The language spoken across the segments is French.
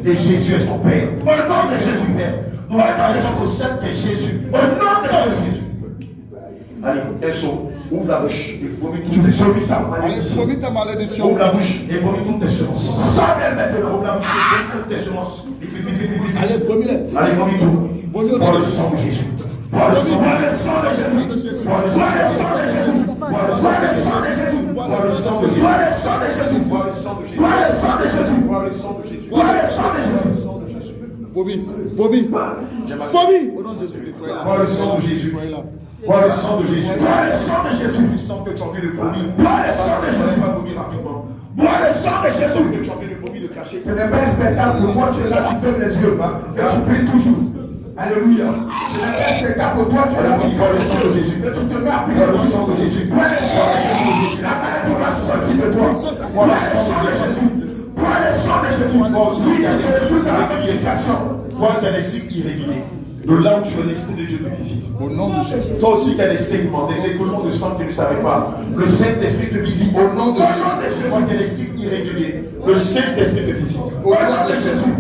Et Jésus est son Père. Au nom de Jésus, Père. Nous reconnaissons au sein de Jésus. Au nom de Jésus. Allez, Esso, ouvre la bouche et vomis toutes tes semences. Vomis ta malédiction. Ouvre la bouche et vomis toutes tes semences. Sans maintenant, ouvre la bouche et vomis toutes tes semences. Allez, vomis-les. Allez, vomis tout. Pour le sang de Jésus. Pour le sang de Jésus. Pour le sang de Jésus. Pour le sang de Jésus. Pour le sang de Jésus. Pour le sang de Jésus. Pour le sang de Jésus. Pour le sang de Jésus. Pour le sang de Jésus. Pour le sang de Jésus. Vomis. Vomis. Vomis. Au nom de Jésus. Pour le sang de Jésus. Pour le sang de Jésus. Pour le sang de Jésus. Tu sens que tu as envie de vomir. Pour le sang de Jésus. Pas vomir rapidement. Pour le sang de Jésus. Que tu as envie de vomir, de cacher. Ce n'est pas un spectacle pour moi. Tu es là, tu fermes les yeux. Et tu pries toujours. Alléluia. Ce n'est pas un spectacle pour toi. Tu es là, tu vois le sang de Jésus. Et tu te mets à prier le sang de Jésus. Pour le sang de Jésus. La maladie va sortir de toi. Pour le sang de Jésus. Pour le sang de Jésus. Oui, il y a des signes d'identification. Toi qui as des signes irréguliers. De là où tu es, l'Esprit de Dieu te visite. Au nom de Jésus. Toi aussi qui as des segments, des écoulements de sang que tu ne savais pas. Le Saint-Esprit te visite. Au nom de Jésus. Toi qui as des signes irréguliers. Le Saint-Esprit te visite. Au nom de Jésus.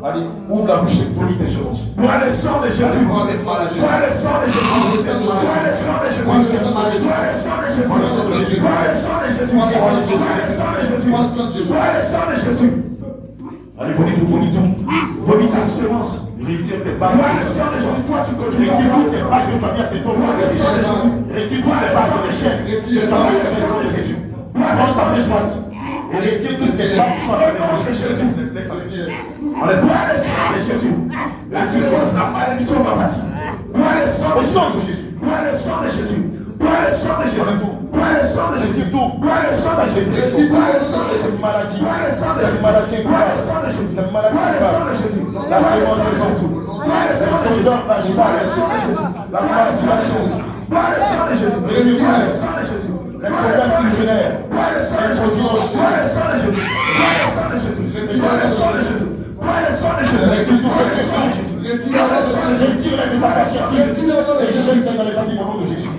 Allez, ouvre la bouche et vomis tes semences. Pour le sang de Jésus. Pour le sang de Jésus. Pour le sang de Jésus. Pour le sang de Jésus. Pour le sang de Jésus. Pour le sang de Jésus. Pour le sang de Jésus. Pour le sang de Jésus. Pour le sang de Jésus. Pour le sang de Jésus. Pour le sang de Jésus. Allez, vomis tout, vomis tout. Vomis ta semence. Retire tes bagues. Retire toutes tes bagues que tu as mis à ses tours. Retire toutes tes bagues de chaîne. Retire tes bagues de Jésus. Prends sa main droite. Et retire toutes tes bagues qui sont à de Jésus. Laisse retire. Enlève de Jésus. La séquence, la malédiction va partir. Au nom de Jésus. Le sang de Jésus. Le sang de Jésus. Le sang de Jésus. Le sang de Jésus. Cette maladie. Cette maladie est grave. Cette maladie est grave. La démence des autres. Le soldats vaginal. La menstruation. Le sang de Jésus. Le sang de Jésus. Les problèmes urinaires. L'incontinence. Le sang de Jésus. Le sang de Jésus. Le sang de Jésus. Retire-les de sa patience. Et je sais que dans les habits au nom de Jésus.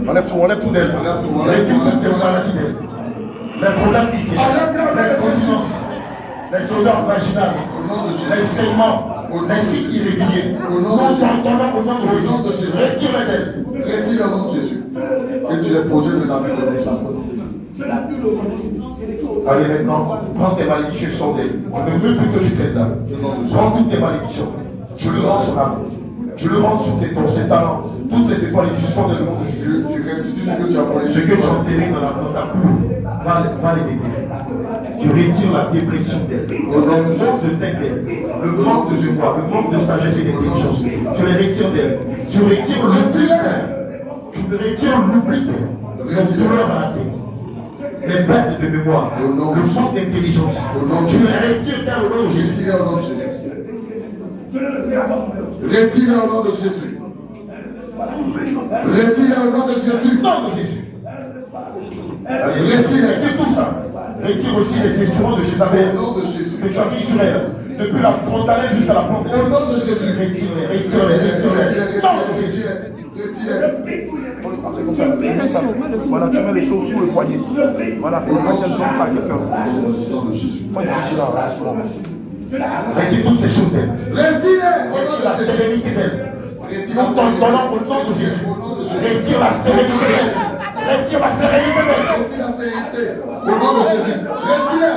Enlève tout d'elle. Retire toutes tes maladies d'elle. Les problèmes urinaires, l'incontinence, les odeurs vaginales, les saignements, les signes irréguliers. Nous t'entendons au nom de Jésus. Retire-les d'elle. Retire au nom de Jésus. Et tu les projets de la vie de Jésus. Allez maintenant, prends tes malédictions sur d'elle. On ne veut plus que tu traites là. Prends toutes tes malédictions. Je le rends sur l'âme. Je le rends sur ses talents. Toutes ces étoiles et tu sors de le monde de Jésus. Tu restitues ce que tu as volé. Ce que tu as enterré dans ta cour, va les déterrer. Tu retires la dépression d'elle, le manque de tête d'elle, le manque de mémoire, le manque de sagesse et d'intelligence. Tu les retires d'elle. Tu retires l'oubli d'elle. Tu retires l'oubli d'elle. La douleur à la tête. Les pertes de mémoire, le manque d'intelligence. Tu les retires d'elle au nom de Jésus. Retire au nom de Jésus. Retire au nom de Jésus. Nom de Jésus. Retire tout ça. Retire aussi les instruments de Jézabel. Au nom de Jésus. Que tu as mis sur elle. Depuis la frontale jusqu'à la plante. Au nom de Jésus. Retire-les. Non de Jésus. Voilà, tu mets les choses sous le poignet. Voilà, il faut mettre comme ça à quelqu'un. Faut être vigilant. Retire toutes ces choses d'elle. Retire la stérilité d'elle. Pour ton nom au nom de Jésus. Retire la stérilité d'elle. Retire la stérilité d'elle. Retire la stérilité. Au nom de Jésus. Retire.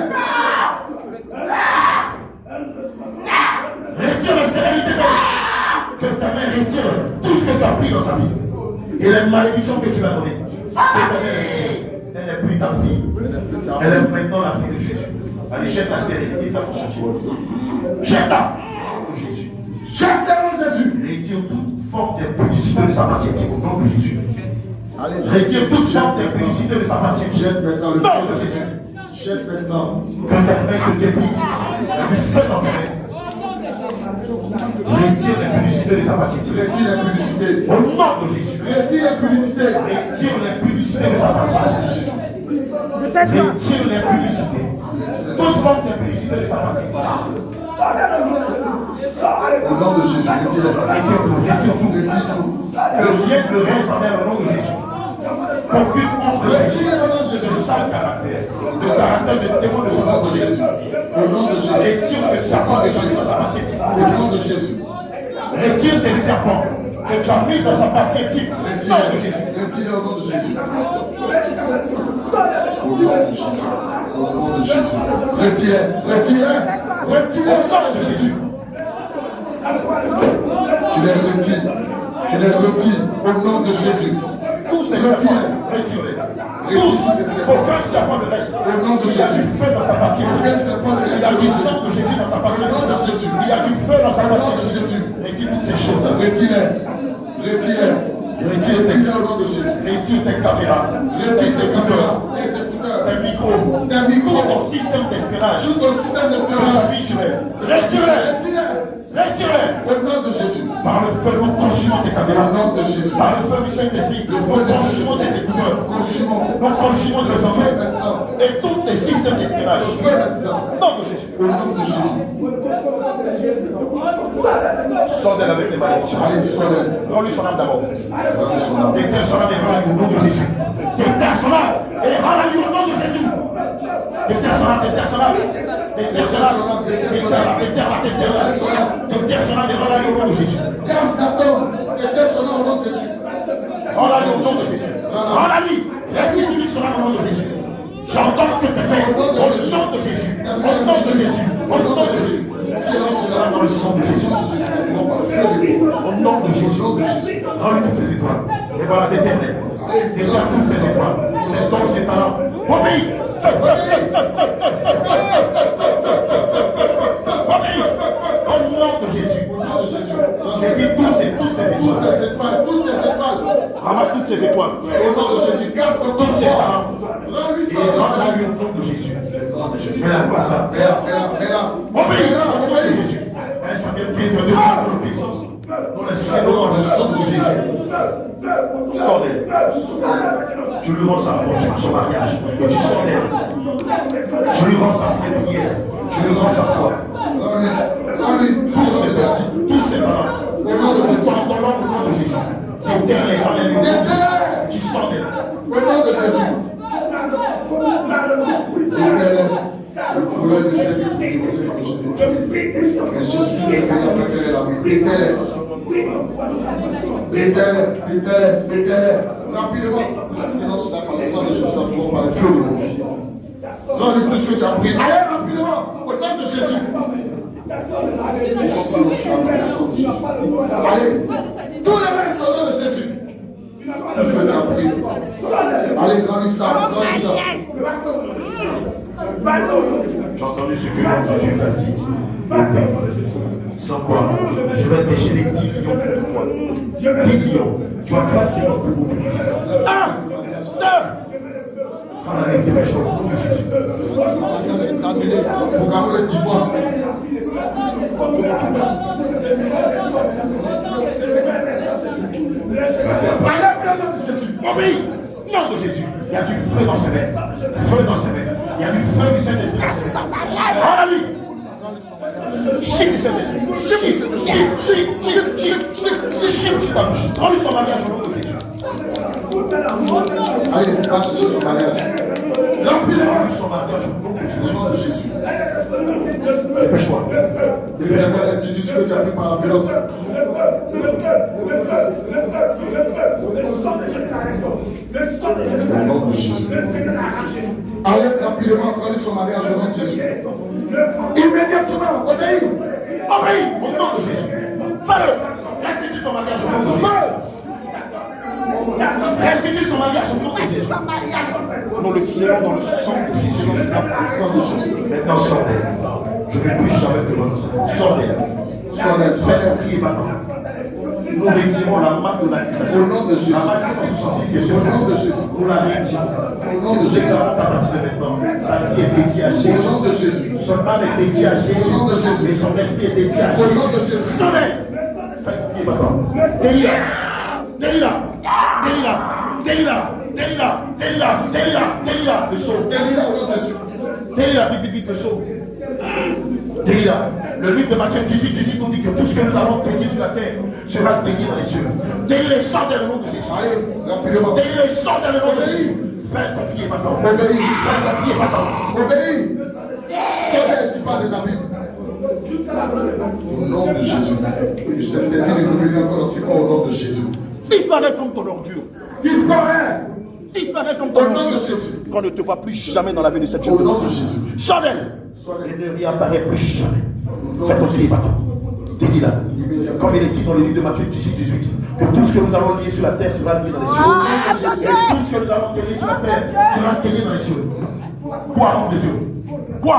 Retire la stérilité d'elle. Que ta main retire tout ce que tu as pris dans sa vie. Et les malédictions que tu lui as données. Elle n'est plus ta fille. Elle est maintenant la fille de Jésus. Allez, jette la stérilité, fais pour sortir. Jette-la. Jésus. Jette-la au nom de Jésus. Retire toute forme d'impudicité de sa matière au nom de Jésus. Retire toute forme d'impudicité de sa matière. Jette maintenant le nom de Jésus. Jette maintenant. Que ta main se déplie. Et tu fais dans ta main. Retire l'impudicité de sa matière. Retire l'impudicité. Au nom de Jésus. Retire l'impudicité. Retire l'impudicité de sa matière. Retire l'impudicité. Toute forme d'impudicité de sa matière. Au nom de Jésus. Retire tout. Retire tout. Que rien ne reste en elle au nom de Jésus. Aucune ombre de péché. Ce sale caractère. Le caractère de témoin de son nom de Jésus. Au nom de Jésus. Retire ce serpent de Jésus dans sa partie intime. Au nom de Jésus. Retire ce serpent que tu as mis dans sa partie intime. Au nom de Jésus. Retire au nom de Jésus. Au nom de Jésus. Au nom de Jésus. Retire. Retire au nom de Jésus. Tu les retires. Tu les retires au nom de Jésus. Tous ces serpents, retire-les. Tous, aucun serpent ne reste. Au nom de Il y a du Jésus. feu dans sa partie intime. Il y a du sang de Jésus dans sa partie intime. Il y a du feu dans sa partie intime. Retire toutes ces choses. Retire. Retire. Retire au nom de Jésus. Retire tes caméras. Retire ses écouteurs. Tes micros. Tout ton système d'espionnage. Tout ton système de Retire-les. Retire-les. Au nom de Jésus. Par le feu, nous consumons tes caméras. Au nom de Jésus. Par le feu du Saint-Esprit, nous consumons tes écouteurs. Nous consumons tes enfants. Et tous tes systèmes d'espionnage. Au nom de Jésus. Au nom de Jésus. Sors d'elle avec les malédictions. Allez, sois-le. Rends-lui son âme d'abord. Allez, sois-le. Déterre son âme et rends-la au nom de Jésus. Déterre son âme et rends-la au nom de Jésus. Déterre son âme, déterre son âme. Déterre son âme. Déterre son âme et rends-la au nom de Jésus. Casse ta tombe. Déterre son âme au nom de Jésus. Rends-la au nom de Jésus. Rends-la-lui. Restitue-lui son âme au nom de Jésus. J'entends que tes mains au nom de Jésus. Au nom de Jésus. Au nom de Jésus. Silence cela dans le sang de Jésus. Au nom de Jésus. Rends-lui toutes ses étoiles. Et voilà, déterre-les. Déterre toutes tes étoiles. Ses dons, ses talents. Obéis. Obéis. Au nom de Jésus. J'ai dit toutes ces étoiles. Toutes ces étoiles. Ramasse toutes ces étoiles. Au nom de Jésus. Casse ta Toutes ces tombe. talents. Rends-lui Et ça au nom de rends-la-lui Jésus. au nom de Jésus. Mets la place là. Mets-la. Obéis. Au nom de Jésus. Un Samuel 15, 22, 26. Dans le sang de Jésus. Sors d'elle. Tu lui rends sa fortune, son mariage. Et tu sors d'elle. Tu lui rends sa prière. Tu lui rends sa foi. Rends-lui. Tous ses talents. Au nom de Jésus. Pendant l'homme au nom de Jésus. Déterre-les, ramène-les. Déterre. Tu sors d'elle. Au nom de Jésus. Déterre. Le problème de Jésus. Mais Jésus s'est fait la déterre. Déterre. Rapidement. Sinon, tu n'as pas le sang de Jésus, tu vas pouvoir parler feu. Rends-lui tout ce que tu as pris. Allez, rapidement. Au nom de Jésus. Allez. Tous les mains sont au nom de Jésus. Tout ce que tu as pris. Allez, rends-lui ça. J'ai entendu ce que l'homme de Dieu t'a dit. Sans quoi, je vais déchaîner 10 millions pour toi. 10 millions. Tu as classé l'homme pour beaucoup. 1, 2. Prends la vérité, mais je au nom de Jésus. Pour garder le divorce. Obéis! Nom de Jésus. Il y a du feu dans ses mains. Feu dans ses mains. Il y a du feu du Saint-Esprit. Rends-la-lui. Chic du Saint-Esprit. Chic sur ta bouche. Rends-lui son mariage au nom de Jésus. Allez, va chercher son mariage. Rends-lui son mariage au nom de Jésus. Dépêche-toi. Tu dis ce que tu as pris par la violence. Au nom de Jésus. Allez, rapidement, prendre son mariage au nom de Jésus. Immédiatement, obéis. Obéis au nom de Jésus. Fais-le. Restitue son mariage au nom de Jésus. Restitue son mariage au nom de Jésus. Nous le serons dans le sang de Jésus. Maintenant, sors d'elle. Je ne vais plus jamais te voir. Sors d'elle. Fais-le prier maintenant. Nous retirons la marque de l'accusation. Au nom de Jésus. La marque 166 Au nom de Jésus. nous la retirons. Au nom de Nous Jésus. déclarons à partir de maintenant. Sa vie est dédiée à Au Jésus. nom de Jésus. Son âme est dédiée à Jésus. Au nom de Jésus. Et son esprit est dédié à Au Jésus. nom de Jésus. Sauvez. Faites prier maintenant. Délire. Le saut. Délire au nom de Jésus. Délire, vite, le saut. Délie-la. Le livre de Matthieu 18 nous dit que tout ce que nous allons tenir sur la terre sera tenu dans les cieux. Délie les sangs dans le nom de Jésus. Allez, rapidement. Délie les sangs dans le nom de Jésus. Fais ton pied, va-t'en. Obéis. Fais ton pied, va-t'en. Obéis. Sonnel, tu parles de la Bible. Au nom de Jésus. Je t'ai dit de revenir encore ensuite au nom de Jésus. Disparaît comme ton ordure. Disparaît. Disparaît comme ton Au nom ordure. de Jésus. Qu'on ne te voit plus jamais dans la vie de cette Au jeune nom de femme. Jésus. Sonnel. Et ne réapparaît plus jamais. Fais ton pied, va-t'en. Délie-la. Comme il est dit dans le livre de Matthieu 18, que tout ce que nous allons lier sur la terre sera lié dans les cieux. Et tout ce que nous allons tenir sur la terre sera tenu dans les cieux. Quoi, homme de Dieu? Quoi?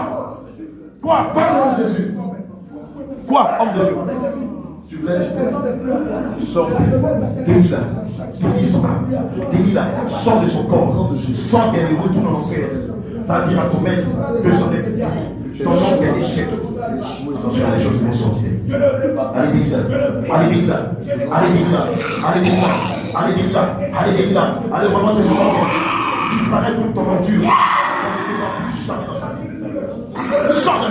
Quoi? Parle de Jésus. Quoi, homme de Dieu? Tu l'as dit. Sors, délie-la, délie son âme, délie-la, sors de son corps, sors qu'elle retourne en enfer. Va dire à ton maître que son est fini, ton nom c'est l'échec. Attention à les choses qui vont sortir. Allez, délie-la, allez, délie-la, allez, délie-la, allez, délie-la, allez, délie-la, allez, délie-la, allez vraiment te sortir. Disparaît comme ton ordure. On ne te voit plus jamais dans sa vie. Sors de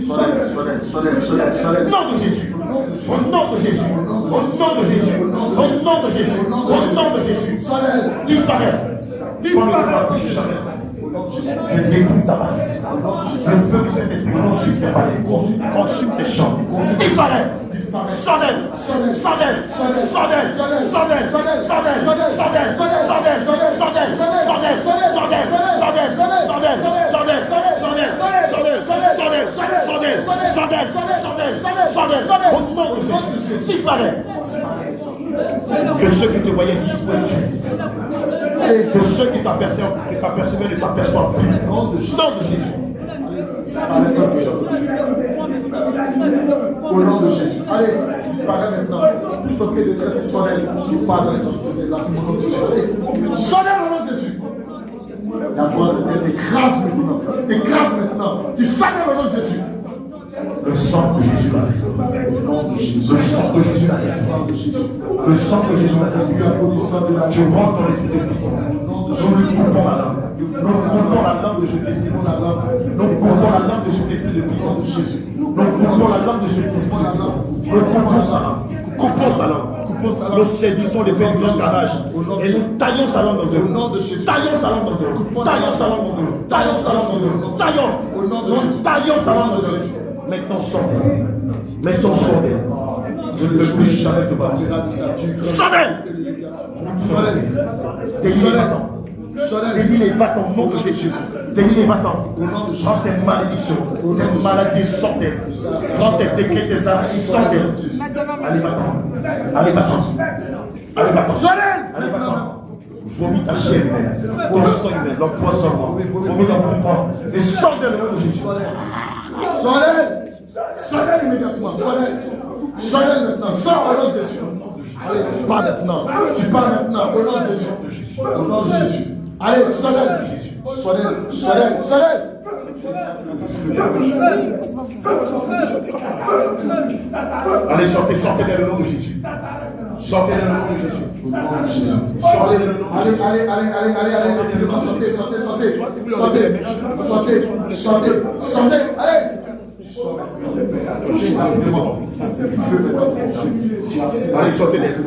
Sonnel. Nom de Jésus. Au nom de Jésus. Au nom de Jésus. Au nom de Jésus. Au nom de Jésus. Disparaît. Disparaît. Je détruis ta base. Le feu de cet esprit consume tes palais, consume tes champs. Disparaît. Sonnel. Sonnel. Sonnel. Sonnel. Sonnel. Sonnel. Sonnel. Sonnel. Au nom de Jésus, disparaît. Que ceux qui te voyaient disent et que ceux qui t'apercevaient ne t'aperçoivent plus. Au nom de Jésus. Au nom de Jésus. Allez, disparaît maintenant. Plutôt que de traiter Sonnel qui parle dans les autres des armes au nom de Jésus. Allez, Sonnel au nom de Jésus. La gloire de Dieu t'écrase maintenant. T'écrase maintenant. Tu sonnes au nom de Jésus. Le sang que Jésus l'a fait. Le sang que Jésus l'a fait. Le sang que Jésus l'a fait. Je rentre dans l'esprit de pitié. Nous lui coupons la langue. Nous coupons la langue de cet esprit. Nous coupons la langue de cet esprit de pitié. Nous coupons la langue de cet esprit de pitié. Nous coupons sa langue. Coupons sa langue. Nous saisissons les pères du carnage. Et nous taillons sa langue en deux. Taillons sa langue en deux. Taillons sa langue en deux. Taillons sa langue en deux. Taillons. Nous taillons sa langue en deux. Maintenant sortez. Maintenant sortez. Je ne veux plus jamais te voir. Sonnel. Délie les va-t'en. Délie les va-t'en au nom de Jésus. Délie les va-t'en. Prends tes malédictions, tes maladies, sortez. Prends tes décrets, tes arrêts, sortez. Allez va-t'en. Allez va-t'en. Allez va-t'en. Allez va-t'en. Vomis ta chair humaine, ton sang humain, l'empoisonnement. Vomis l'enfouement. Et sortez le nom de Jésus. Sonnel immédiatement. Sonnel maintenant. Sors au nom de Jésus. Allez, tu pars maintenant. Tu pars maintenant au nom de Jésus. Au nom de Jésus. Allez, Sonnel. Allez, sortez dans le nom de Jésus. Sortez dans le nom de Jésus. Sortez dans le nom de Jésus. Sortez. Allez. Allez, sortez d'elle.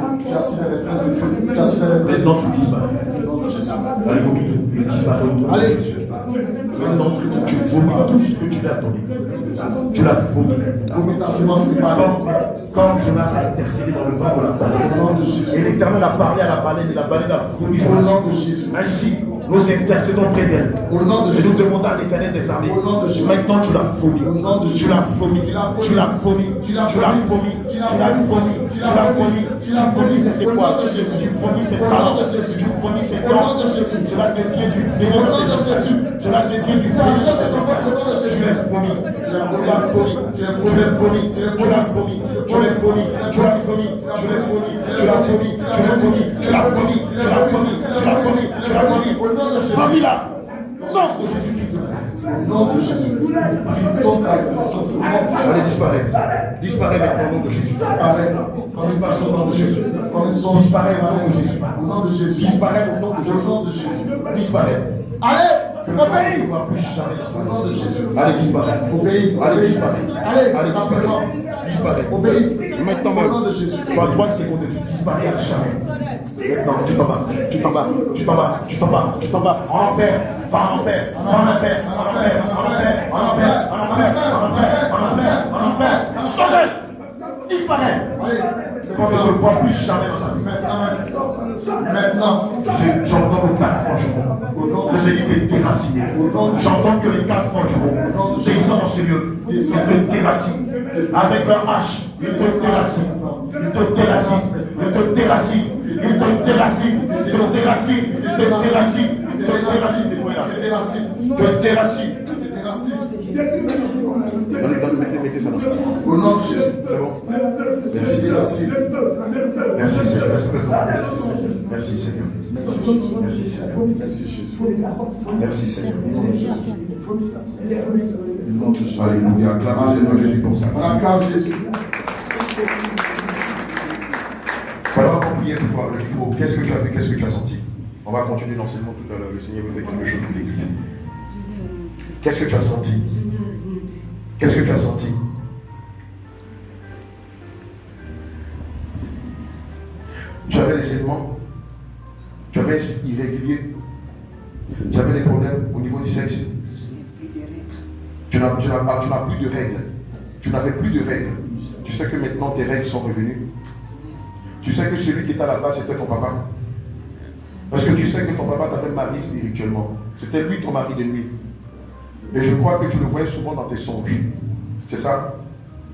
Maintenant, tu disparais. Allez, vomis tout. Tu disparais. Allez. Maintenant, tu vomis tout ce que tu l'as donné. Tu l'as vomi. Vomis ta semence. Comme Jonas a intercédé dans le vent de la baleine. Et l'Éternel a parlé à la baleine et la baleine a vomi. Au nom de Jésus. Ainsi, nous intercédons près d'elle. Au nom de et Jésus. nous demandons à l'Éternel des armées. Au nom de Jésus. Maintenant, tu l'as vomi. Au nom de Jésus. Tu l'as vomi. Tu l'as vomi. Tu l'as vomi. Tu l'as vomi. Tu l'as vomi. Tu l'as vomi. C'est quoi? Tu vomis ses talents. Tu vomis ses dents. Cela devient du vénéno dans tes entrailles. Cela devient du vénéno dans tes entrailles. Tu es vomi. Tu l'as vomi. Tu l'as vomi. Tu l'as vomi. Tu l'as vomi. Tu l'as vomi. Tu l'as vomi. Tu l'as vomi. Tu l'as vomi. Tu l'as vomi. Tu l'as vomi. Tu l'as vomi. Tu l'as vomi. Vomis-la. Non, Jésus-Christ. Au nom de Jésus. Allez, disparaît maintenant au nom de Jésus. Disparaît au nom de Jésus. Disparaît au nom de Jésus. Au nom de Jésus. Disparaît au nom de Au nom de Jésus. Jésus. Disparaît. Allez, Que le mal ne te voit plus jamais dans sa Au nom de vie. Jésus. Allez, disparaît. Obéis. Allez, disparaît. Allez, Allez, disparaît. Disparaît. Obéis. Maintenant Au nom même. de Jésus. Tu as 3 secondes et tu disparais à jamais. Maintenant, tu t'en vas. Tu t'en vas. Tu t'en vas. Tu t'en vas. Tu t'en vas. En enfer. Va en enfer. En enfer. En enfer. En enfer. En enfer. En enfer. En enfer. En enfer. En enfer. Sonnez. Disparaît. Allez. On ne te voit plus jamais dans sa vie. Maintenant. J'entends le 4 forgerons. Je dis que déraciné. J'entends que les 4 forgerons descendent dans ce lieu. Ils te déracinent. Avec leur hache, ils te déracinent. Ils te déracinent. Ils te déracinent. Ils te déracinent. Ils te déracinent. Ils te déracinent. Ils te déracinent. Ils te déracinent. Allez, mettez ça dans ça. Au nom de Jésus. C'est bon? Merci Seigneur. Merci Seigneur. Merci Seigneur. Merci Seigneur. Merci Jésus. Merci Seigneur. Au nom de Jésus. Alléluia. Acclamez Seigneur Jésus pour ça. On acclame Jésus. Voilà, on va prier pour toi, le micro. Qu'est-ce que tu as vu? Qu'est-ce que tu as senti? On va continuer l'enseignement tout à l'heure. Le Seigneur veut faire quelque chose pour l'église. Qu'est-ce que tu as senti? Qu'est-ce que tu as senti? Tu avais des saignements, tu avais irrégulier, tu avais des problèmes au niveau du sexe. Tu n'as plus de règles. Tu n'avais plus de règles. Tu sais que maintenant tes règles sont revenues. Tu sais que celui qui était à la base c'était ton papa. Parce que tu sais que ton papa t'avait marié spirituellement. C'était lui ton mari de nuit. Et je crois que tu le voyais souvent dans tes songes. C'est ça?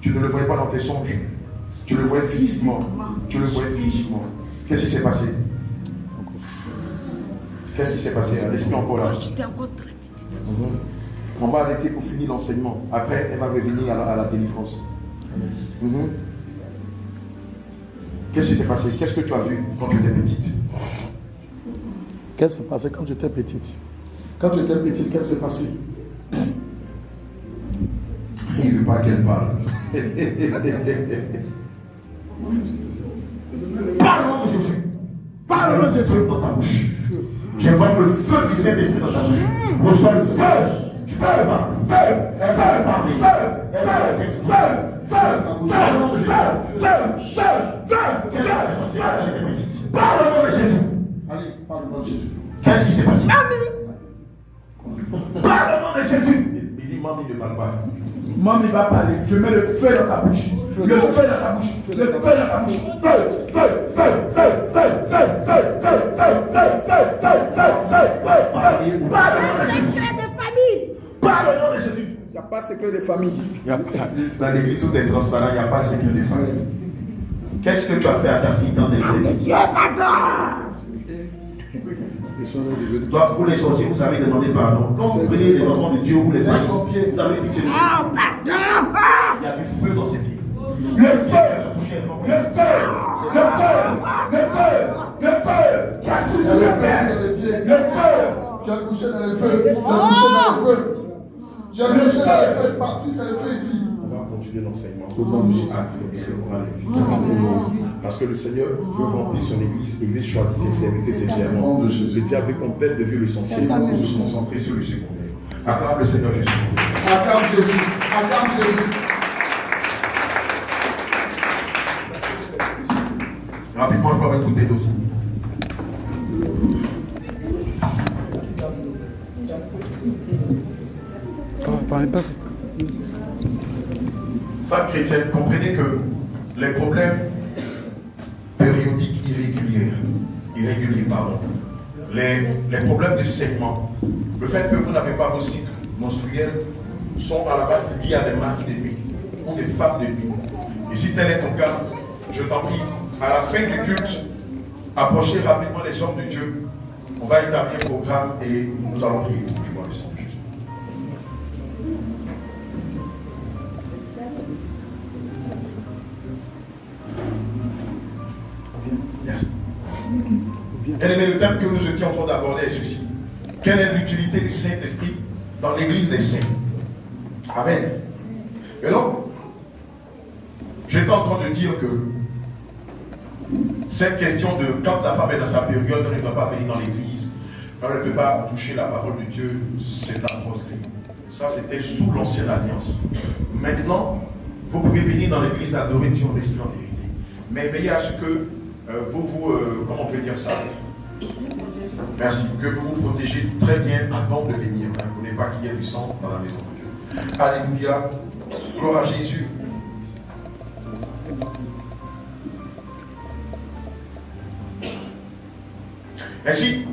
Tu ne le voyais pas dans tes songes. Tu le voyais physiquement. Tu le voyais physiquement. Qu'est-ce qui s'est passé? Qu'est-ce qui s'est passé? L'esprit encore là. J'étais encore très petite. On va arrêter pour finir l'enseignement. Après, elle va revenir à la délivrance. Qu'est-ce qui s'est passé? Qu'est-ce que tu as vu quand tu étais petite? Qu'est-ce qui s'est passé quand tu étais petite? Quand tu étais petite, qu'est-ce qui s'est passé? Il ne veut pas qu'elle parle. Parle au nom de Jésus. Parle au nom de Jésus dans ta bouche. Je vois le feu du Saint-Esprit dans ta bouche. Reçois le feu. Tu veux le parler. Elle va le parler. Elle va le texte. Parle au nom de Jésus. Parle au nom de Jésus. Allez, parle au nom de Jésus. Qu'est-ce qui s'est passé? Parle au nom de Jésus. Il dit, maman, ne parle pas. Maman va parler. Je mets le feu dans ta bouche. Le feu dans ta bouche. Le feu dans ta bouche. Feu, feu, feu, feu, feu, feu, feu, feu, feu, feu, feu, feu, Pas de secret de famille. Parle au nom de Jésus. Il n'y a pas de secret de famille. Dans l'église où tu es transparent, il n'y a pas de secret de famille. Qu'est-ce que tu as fait à ta fille quand elle était petite? Dieu pardon. Toi, vous les sorciers, vous savez demander pardon. Quand vous prenez les enfants de Dieu ou les Laisse parents, son pied. vous avez pitié de Dieu. Oh pardon. Il y a du feu dans ses pieds. Le feu, le feu, le feu, le feu, le feu. Tu as sous le feu. Le feu. Tu as couché dans le feu. Tu as couché dans le feu. Tu as couché dans le feu. Partout, c'est le feu ici. On va continuer l'enseignement. Parce que le Seigneur veut remplir son église et veut choisir ses serviteurs, ses servants. Le diable veut qu'on perde de vue l'essentiel pour se concentrer sur le secondaire. Acclame le Seigneur Jésus. Acclame Jésus. Acclame Jésus. Rapidement, je vais écouter aussi. Femmes chrétiennes, comprenez que les problèmes périodiques irréguliers, les problèmes de saignement, le fait que vous n'avez pas vos cycles menstruels sont à la base liés à des maris de nuit ou des femmes de nuit. Et si tel est ton cas, je t'en prie, à la fin du culte, approchez rapidement les hommes de Dieu. On va établir un programme et nous allons prier. Yes. Bien-aimé, le thème que nous étions en train d'aborder est ceci. Quelle est l'utilité du Saint-Esprit dans l'église des saints? Amen. Et donc, j'étais en train de dire que cette question de quand la femme est dans sa période, elle ne doit pas venir dans l'église. On ne peut pas toucher la parole de Dieu, c'est un proscrit. Ça, c'était sous l'ancienne alliance. Maintenant, vous pouvez venir dans l'église adorer Dieu en esprit en vérité. Mais veillez à ce que comment on peut dire ça? Merci. Que vous vous protégez très bien avant de venir. Ne voulez pas qu'il y ait du sang dans la maison de Dieu. Alléluia. Gloire à Jésus. Ainsi,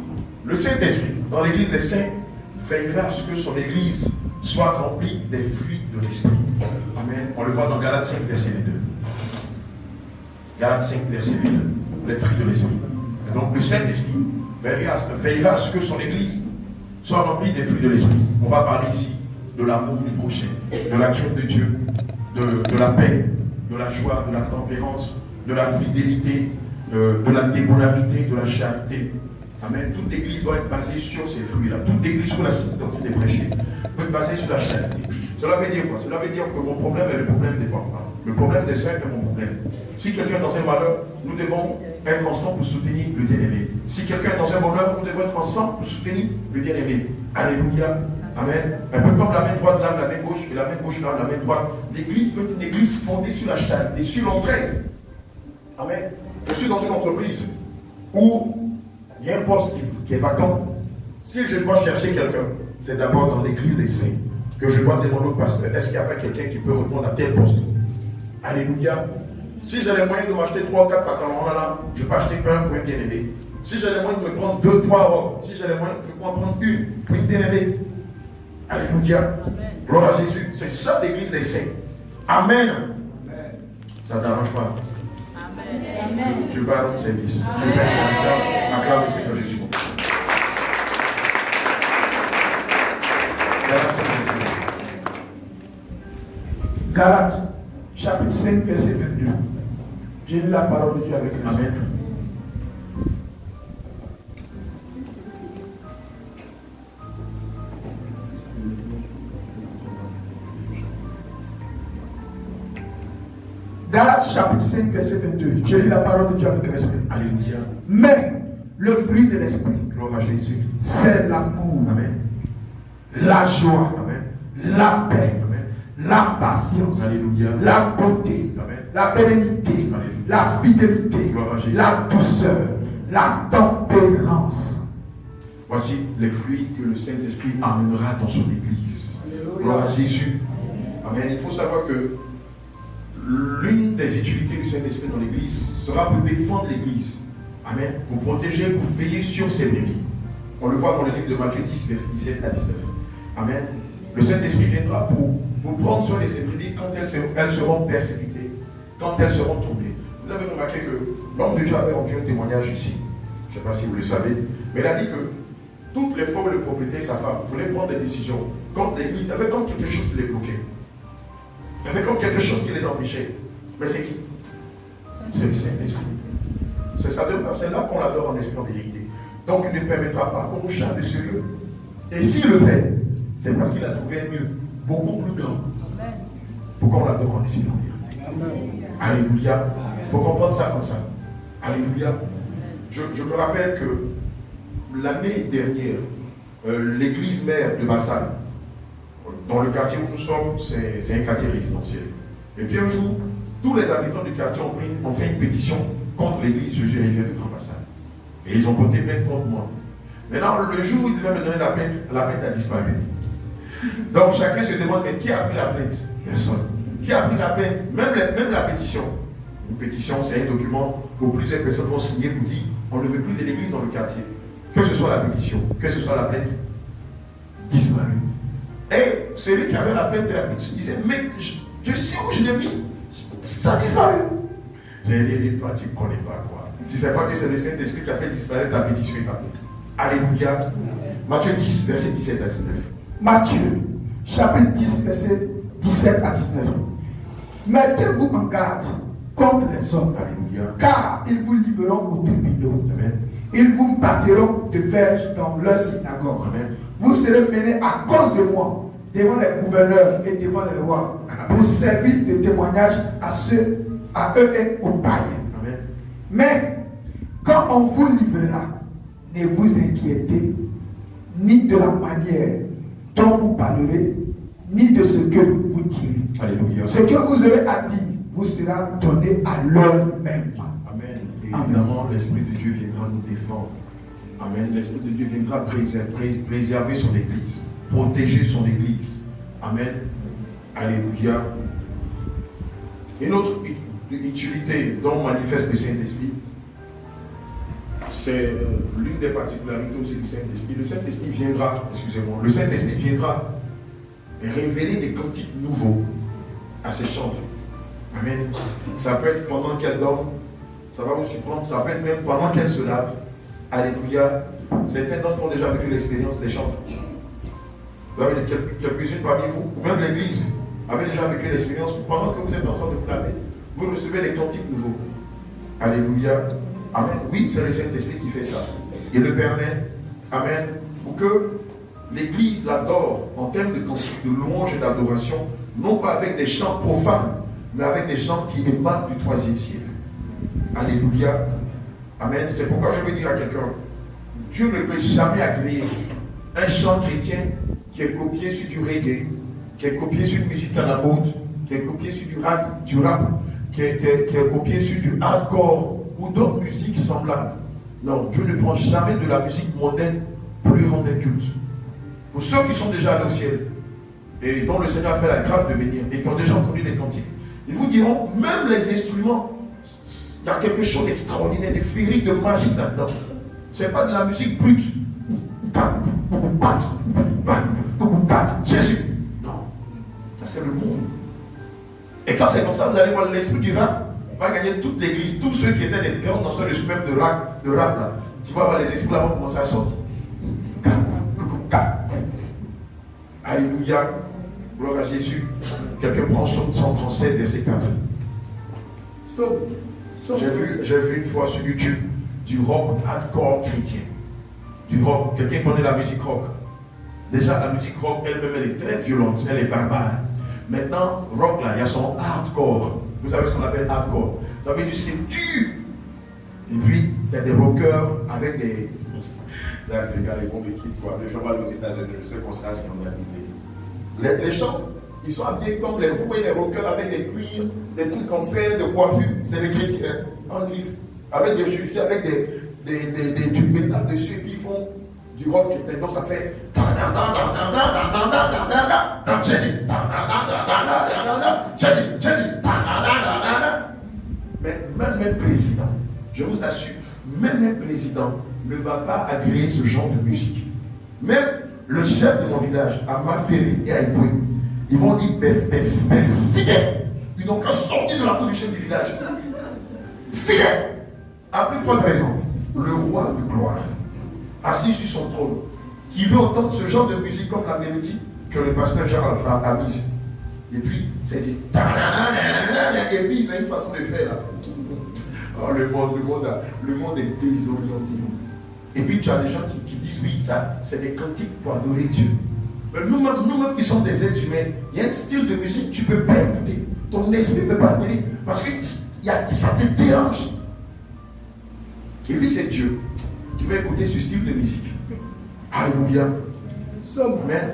le Saint-Esprit, dans l'église des saints, veillera à ce que son église soit remplie des fruits de l'Esprit. Amen. On le voit dans Galates 5, verset 22. Galates 5, verset 22. Les fruits de l'Esprit. Et donc, le Saint-Esprit veillera à ce que son église soit remplie des fruits de l'Esprit. On va parler ici de l'amour du prochain, de la crainte de Dieu, de la paix, de la joie, de la tempérance, de la fidélité, de la démonarité, de la charité. Amen. Toute église doit être basée sur ces fruits-là. Toute église sur la doctrine des prêchés doit être basée sur la charité. Cela veut dire quoi? Cela veut dire que mon problème est le problème des parents. Le problème des uns est mon problème. Si quelqu'un est dans un malheur, nous devons être ensemble pour soutenir le bien-aimé. Si quelqu'un est dans un bonheur, nous devons être ensemble pour soutenir le bien-aimé. Alléluia. Amen. Un peu comme la main droite lave la main gauche et la main gauche lave la main droite. L'église peut être une église fondée sur la charité, sur l'entraide. Amen. Je suis dans une entreprise où il y a un poste qui est vacant. Si je dois chercher quelqu'un, c'est d'abord dans l'église des saints que je dois demander au pasteur, est-ce qu'il n'y a pas quelqu'un qui peut répondre à tel poste? Alléluia. Si j'ai les moyens de m'acheter 3 ou 4 pantalons là, je peux acheter un pour un bien-aimé. Si j'ai les moyens de me prendre 2, 3 robes, si j'ai les moyens, je peux en prendre une pour une bien-aimée. Alléluia. Gloire à Jésus. C'est ça l'église des saints. Amen. Ça ne t'arrange pas. Amen. Tu vas rendre service. Acclame le Seigneur Jésus. Galates, chapitre 5, verset 22. J'ai lu la parole de Dieu avec les Amen. Galates chapitre 5, verset 22. J'ai lu la parole de Dieu avec respect. Alléluia. Mais le fruit de l'esprit, gloire à Jésus, c'est l'amour, amen, la joie, amen, la paix, amen, la patience, alléluia, la bonté, amen, la pérennité, alléluia, la fidélité, gloire à Jésus, la douceur, la tempérance. Voici les fruits que le Saint-Esprit amènera dans son église. Gloire à Jésus. Amen. Il faut savoir que l'une des utilités du Saint-Esprit dans l'église sera pour défendre l'église. Amen. Pour protéger, pour veiller sur ses brebis. On le voit dans le livre de Matthieu 10, verset 17 à 19. Amen. Le Saint-Esprit viendra pour prendre soin de ses brebis quand elles seront persécutées, quand elles seront tombées. Vous avez remarqué que l'homme de Dieu avait rendu un témoignage ici. Je ne sais pas si vous le savez, mais il a dit que toutes les fois où le propriétaire et sa femme voulaient prendre des décisions contre l'église, il y avait comme quelque chose qui les bloquait. Il y avait comme quelque chose qui les empêchait. Mais c'est qui? C'est le Saint-Esprit. C'est là qu'on l'adore en esprit en vérité. Donc il ne permettra pas qu'on nous charge de ce lieu. Et s'il le fait, c'est parce qu'il a trouvé un mieux, beaucoup plus grand. Pourquoi on l'adore en esprit en vérité? Alléluia. Il faut comprendre ça comme ça. Alléluia. Je me rappelle que l'année dernière, l'église mère de Bassal, dans le quartier où nous sommes, c'est un quartier résidentiel. Et puis un jour, tous les habitants du quartier ont fait une pétition contre l'église Jésus Rivière de Grand Bassal. Et ils ont porté plainte contre moi. Maintenant, le jour où ils devaient me donner la plainte a disparu. Donc chacun se demande, mais qui a pris la plainte? Personne. Qui a pris la plainte? Même la pétition. Une pétition, c'est un document où plusieurs personnes vont signer pour dire on ne veut plus de l'église dans le quartier. Que ce soit la pétition, que ce soit la plainte, disparu. Et celui qui avait la plainte de la pétition disait, mais je sais où je l'ai mis. Ça a disparu. J'ai dit, toi, tu ne connais pas quoi. Tu ne sais pas que c'est le Saint-Esprit qui a fait disparaître ta pétition et ta plainte. Alléluia. Matthieu 10, verset 17 à 19. Matthieu, chapitre 10, verset 17 à 19. Mettez-vous en garde contre les hommes, Alléluia, car ils vous livreront aux tribunaux. Amen. Ils vous battront de verges dans leur synagogue. Amen. Vous serez menés à cause de moi devant les gouverneurs et devant les rois pour servir de témoignage à eux et aux païens. Amen. Mais quand on vous livrera, ne vous inquiétez ni de la manière dont vous parlerez, ni de ce que vous direz. Alléluia. Ce que vous aurez à dire vous sera donné à l'heure même. Amen. Et évidemment, l'Esprit de Dieu viendra nous défendre. Amen. L'Esprit de Dieu viendra préserver son Église, protéger son Église. Amen. Alléluia. Une autre utilité dont manifeste le Saint-Esprit, c'est l'une des particularités aussi du Saint-Esprit. Le Saint-Esprit viendra, excusez-moi, le Saint-Esprit viendra révéler des cantiques nouveaux à ses chantres. Amen. Ça peut être pendant qu'elle dort, ça va vous surprendre, ça peut être même pendant qu'elle se lave. Alléluia. Certains d'entre vous ont déjà vécu l'expérience des chantres. Vous avez quelques-unes parmi vous, ou même l'église, avez déjà vécu l'expérience. Pendant que vous êtes en train de vous laver, vous recevez des cantiques nouveaux. Alléluia. Amen. Oui, c'est le Saint-Esprit qui fait ça. Il le permet. Amen. Pour que l'église l'adore en termes de cantiques, de louange et d'adoration, non pas avec des chants profanes, mais avec des chants qui émanent du 3e siècle. Alléluia. Amen. C'est pourquoi je veux dire à quelqu'un, Dieu ne peut jamais agréer un chant chrétien qui est copié sur du reggae, qui est copié sur une musique à la mode, qui est copié sur du rap, qui est copié sur du hardcore ou d'autres musiques semblables. Non, Dieu ne prend jamais de la musique moderne pour lui rendre un culte. Pour ceux qui sont déjà allés au ciel et dont le Seigneur a fait la grâce de venir et qui ont déjà entendu des cantiques, ils vous diront, même les instruments, il y a quelque chose d'extraordinaire, de féerique, de magique là-dedans. Ce n'est pas de la musique brute. Jésus. Non. Ça c'est le monde. Et quand c'est comme ça, vous allez voir l'esprit du rap va gagner toute l'église. Tous ceux qui étaient des grands danseurs de smurf de rap là, tu vas voir les esprits là vont commencer à sortir. Alléluia. Gloire à Jésus. Quelqu'un prend Psaume 137, verset 4. J'ai vu une fois sur YouTube du rock hardcore chrétien. Du rock. Quelqu'un connaît la musique rock. Déjà, la musique rock elle-même, elle est très violente, elle est barbare. Maintenant, rock là, il y a son hardcore. Vous savez ce qu'on appelle hardcore. Ça veut dire c'est dur. Et puis, il y a des rockers avec des. Les gars, les bombes équipes, quoi. Les gens vont aux États-Unis, je sais qu'on sera scandalisés. Les chants, ils sont habillés comme les. Vous voyez les rockers avec des cuirs, des trucs en fer, de coiffure. C'est les chrétiens, en griffe. Avec des chaussures, avec du métal dessus, et puis ils font du rock chrétien. Donc ça fait. Jésus. Mais même un président, je vous assure, même un président ne va pas agréer ce genre de musique. Même le chef de mon village, à Maféré et à Éboué, ils vont dire fidèle. Ils n'ont qu'à sortir de la peau du chef du village. Fidèle. À plus forte raison, le roi de gloire, assis sur son trône, qui veut entendre ce genre de musique comme la mélodie que le pasteur Gérald a mise. Et puis, c'est dit. Et puis, ils ont une façon de faire là. Oh, le monde est désorienté. Et puis, tu as des gens qui disent oui, ça, c'est des cantiques pour adorer Dieu. Mais nous-mêmes qui sommes des êtres humains, il y a un style de musique que tu ne peux pas écouter. Ton esprit ne peut pas adhérer. Parce que ça te dérange. Et puis, c'est Dieu qui va écouter ce style de musique. Alléluia. Amen.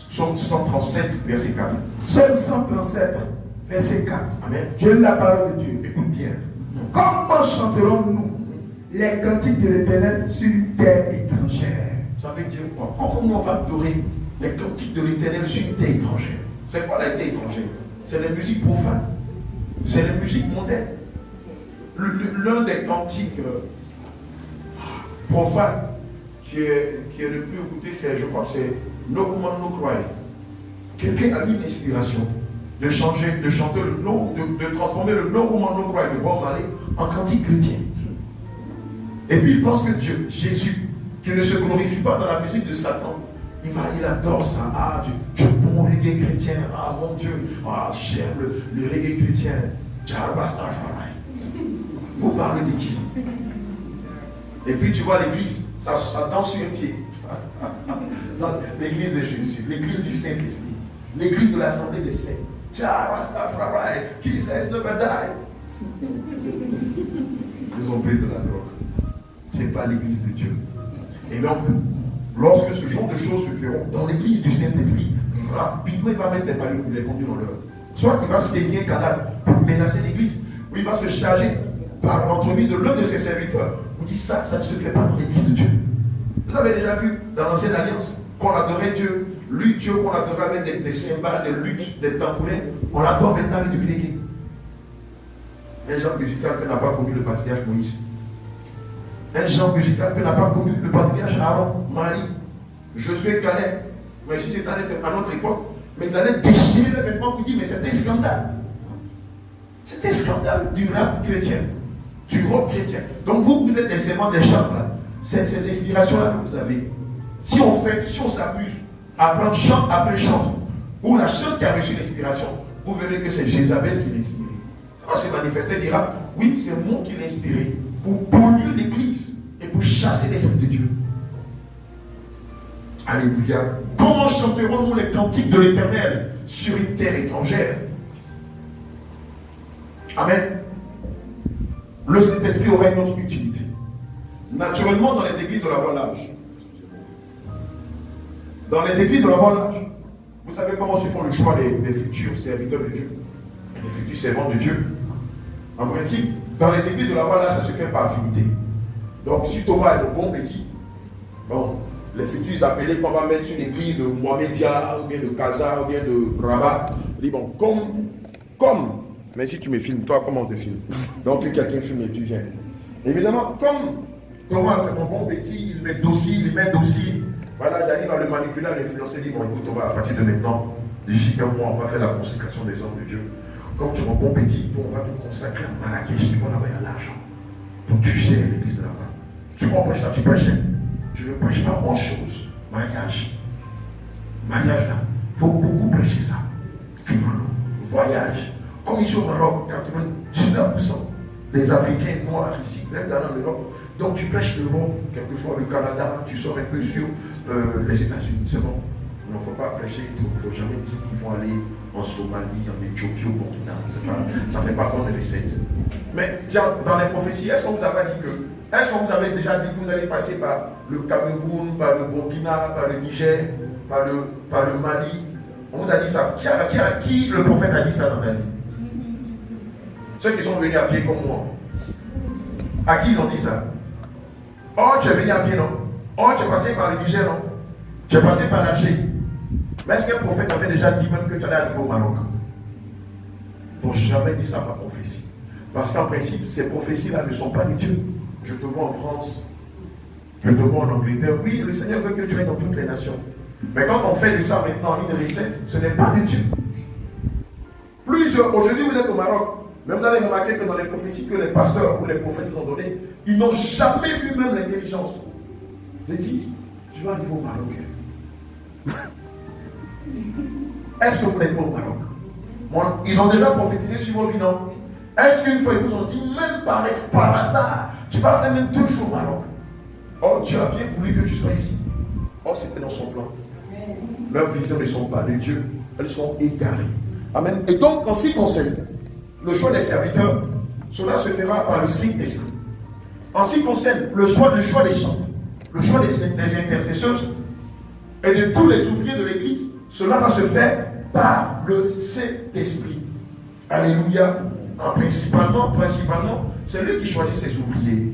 Psaume 137, verset 4. Psaume 137, verset 4. Amen. Je lis la parole de Dieu. Écoute bien. Comment chanterons-nous les cantiques de l'Éternel sur une terre étrangère? Ça veut dire quoi? Comment on va adorer les cantiques de l'Éternel sur une terre étrangère? C'est quoi la terre étrangère? C'est la musique profane. C'est la musique mondaine. L'un des cantiques profanes qui est le plus écouté, c'est, je crois que c'est No Woman No Cry. Quelqu'un a eu l'inspiration de chanter de transformer le No Woman No Cry de Bob Marley en cantique chrétien. Et puis il pense que Dieu, Jésus, qui ne se glorifie pas dans la musique de Satan, il adore ça. Ah, du bon reggae chrétien. Ah, mon Dieu. Ah, j'aime le reggae chrétien. Vous parlez de qui? Et puis tu vois l'église, ça danse sur un pied. Non, l'église de Jésus, l'église du Saint-Esprit, l'église de l'Assemblée des Saints. Jesus never die. Ils ont pris de la drogue. Ce n'est pas l'église de Dieu. Et donc, lorsque ce genre de choses se feront dans l'église du Saint-Esprit, rapidement il va mettre les conduits dans l'heure. Soit il va saisir un canal pour menacer l'église, ou il va se charger par l'entremise de l'un de ses serviteurs. On dit ça ne se fait pas dans l'église de Dieu. Vous avez déjà vu dans l'ancienne alliance qu'on adorait Dieu, lui Dieu qu'on adorait avec des cymbales, des luttes, des tambourins, on l'adore maintenant avec du bilégué. Un genre musical que n'a pas connu le patriarche Moïse. Un genre musical que n'a pas connu le patriarche Aaron, Marie, Josué, Caleb. Mais si c'est à notre époque, mais ils allaient déchirer les vêtements pour dire, mais c'est un scandale. C'est un scandale du rap chrétien, du rock chrétien. Donc vous êtes des serments des chants là. Ces inspirations-là que vous avez. Si on s'amuse à prendre chant après chant, ou la chante qui a reçu l'inspiration, vous verrez que c'est Jézabel qui l'a inspiré. Quand se manifesté, dira, oui, c'est moi qui l'ai inspiré pour polluer l'église et pour chasser l'esprit de Dieu. Alléluia. Comment chanterons-nous les cantiques de l'Éternel sur une terre étrangère? Amen. Le Saint-Esprit aura une autre utilité. Naturellement, dans les églises de la voie large. Dans les églises de la voie large, vous savez comment se font le choix des futurs serviteurs de Dieu et des futurs servants de Dieu. En principe, dans les églises de la voie large, ça se fait par affinité. Donc, si Thomas est le bon petit, bon, les futurs appelés qu'on va mettre sur l'église de Mohamedia, ou bien de Kaza, ou bien de Rabat, ils disent, bon, comme, mais si tu me filmes, toi, comment on te filme? Donc, quelqu'un filme et tu viens. Évidemment, comme Thomas, c'est mon bon petit, il met docile, voilà, j'arrive à le manipuler, à l'influencer, il dit, bon, écoute, Thomas, à partir de maintenant, d'ici un mois, on va faire la consécration des hommes de Dieu. Comme tu es mon bon petit, on va te consacrer à Marrakech, on va avoir l'argent. Donc, tu gères l'église de là-bas. Tu comprends ça, tu prêches. Je ne prêche pas autre chose. Mariage. Mariage là. Il faut beaucoup prêcher ça. Tu vois, voyage. Comme ici au Maroc, 99% des Africains noirs ici, même dans l'Europe. Donc tu prêches l'Europe, quelquefois le Canada, tu sors un peu sur les États-Unis. C'est bon. Il ne faut pas prêcher, il ne faut jamais dire qu'ils vont aller en Somalie, en Éthiopie, au Burkina. Ça ne fait pas partie des recettes. Mais tiens, dans les prophéties, est-ce qu'on vous avait dit que est-ce qu'on vous avait déjà dit que vous allez passer par le Cameroun, par le Burkina, par le Niger, par le Mali? On vous a dit ça. Qui le prophète a dit ça dans la vie? Ceux qui sont venus à pied comme moi. À qui ils ont dit ça? Oh, tu es venu à pied, non? Oh, tu es passé par le Niger, non? Tu es passé par l'Algérie. Mais est-ce qu'un prophète avait déjà dit même que tu allais arriver au Maroc? Ils n'ont jamais dit ça par prophétie. Parce qu'en principe, ces prophéties-là ne sont pas de Dieu. Je te vois en France, je te vois en Angleterre. Oui, le Seigneur veut que tu ailles dans toutes les nations. Mais quand on fait de ça maintenant en une recette, ce n'est pas de Dieu. Aujourd'hui, vous êtes au Maroc. Mais vous allez remarquer que dans les prophéties que les pasteurs ou les prophètes nous ont données, ils n'ont jamais eu même l'intelligence de dire, je vais arriver au Maroc. Est-ce que vous n'êtes pas au Maroc? Bon, ils ont déjà prophétisé sur vos vies, non? Est-ce qu'une fois ils vous ont dit, même par hasard, tu vas faire même 2 jours au Maroc? Oh, Dieu a bien voulu que tu sois ici. Oh, c'était dans son plan. Leurs visions ne sont pas de Dieu, elles sont égarées. Amen. Et donc, en ce qui concerne le choix des serviteurs, cela se fera par le Saint-Esprit. En ce qui concerne le choix des chanteurs, le choix des intercesseuses et de tous les ouvriers de l'église, cela va se faire par le Saint-Esprit. Alléluia. Principalement, c'est lui qui choisit ses ouvriers.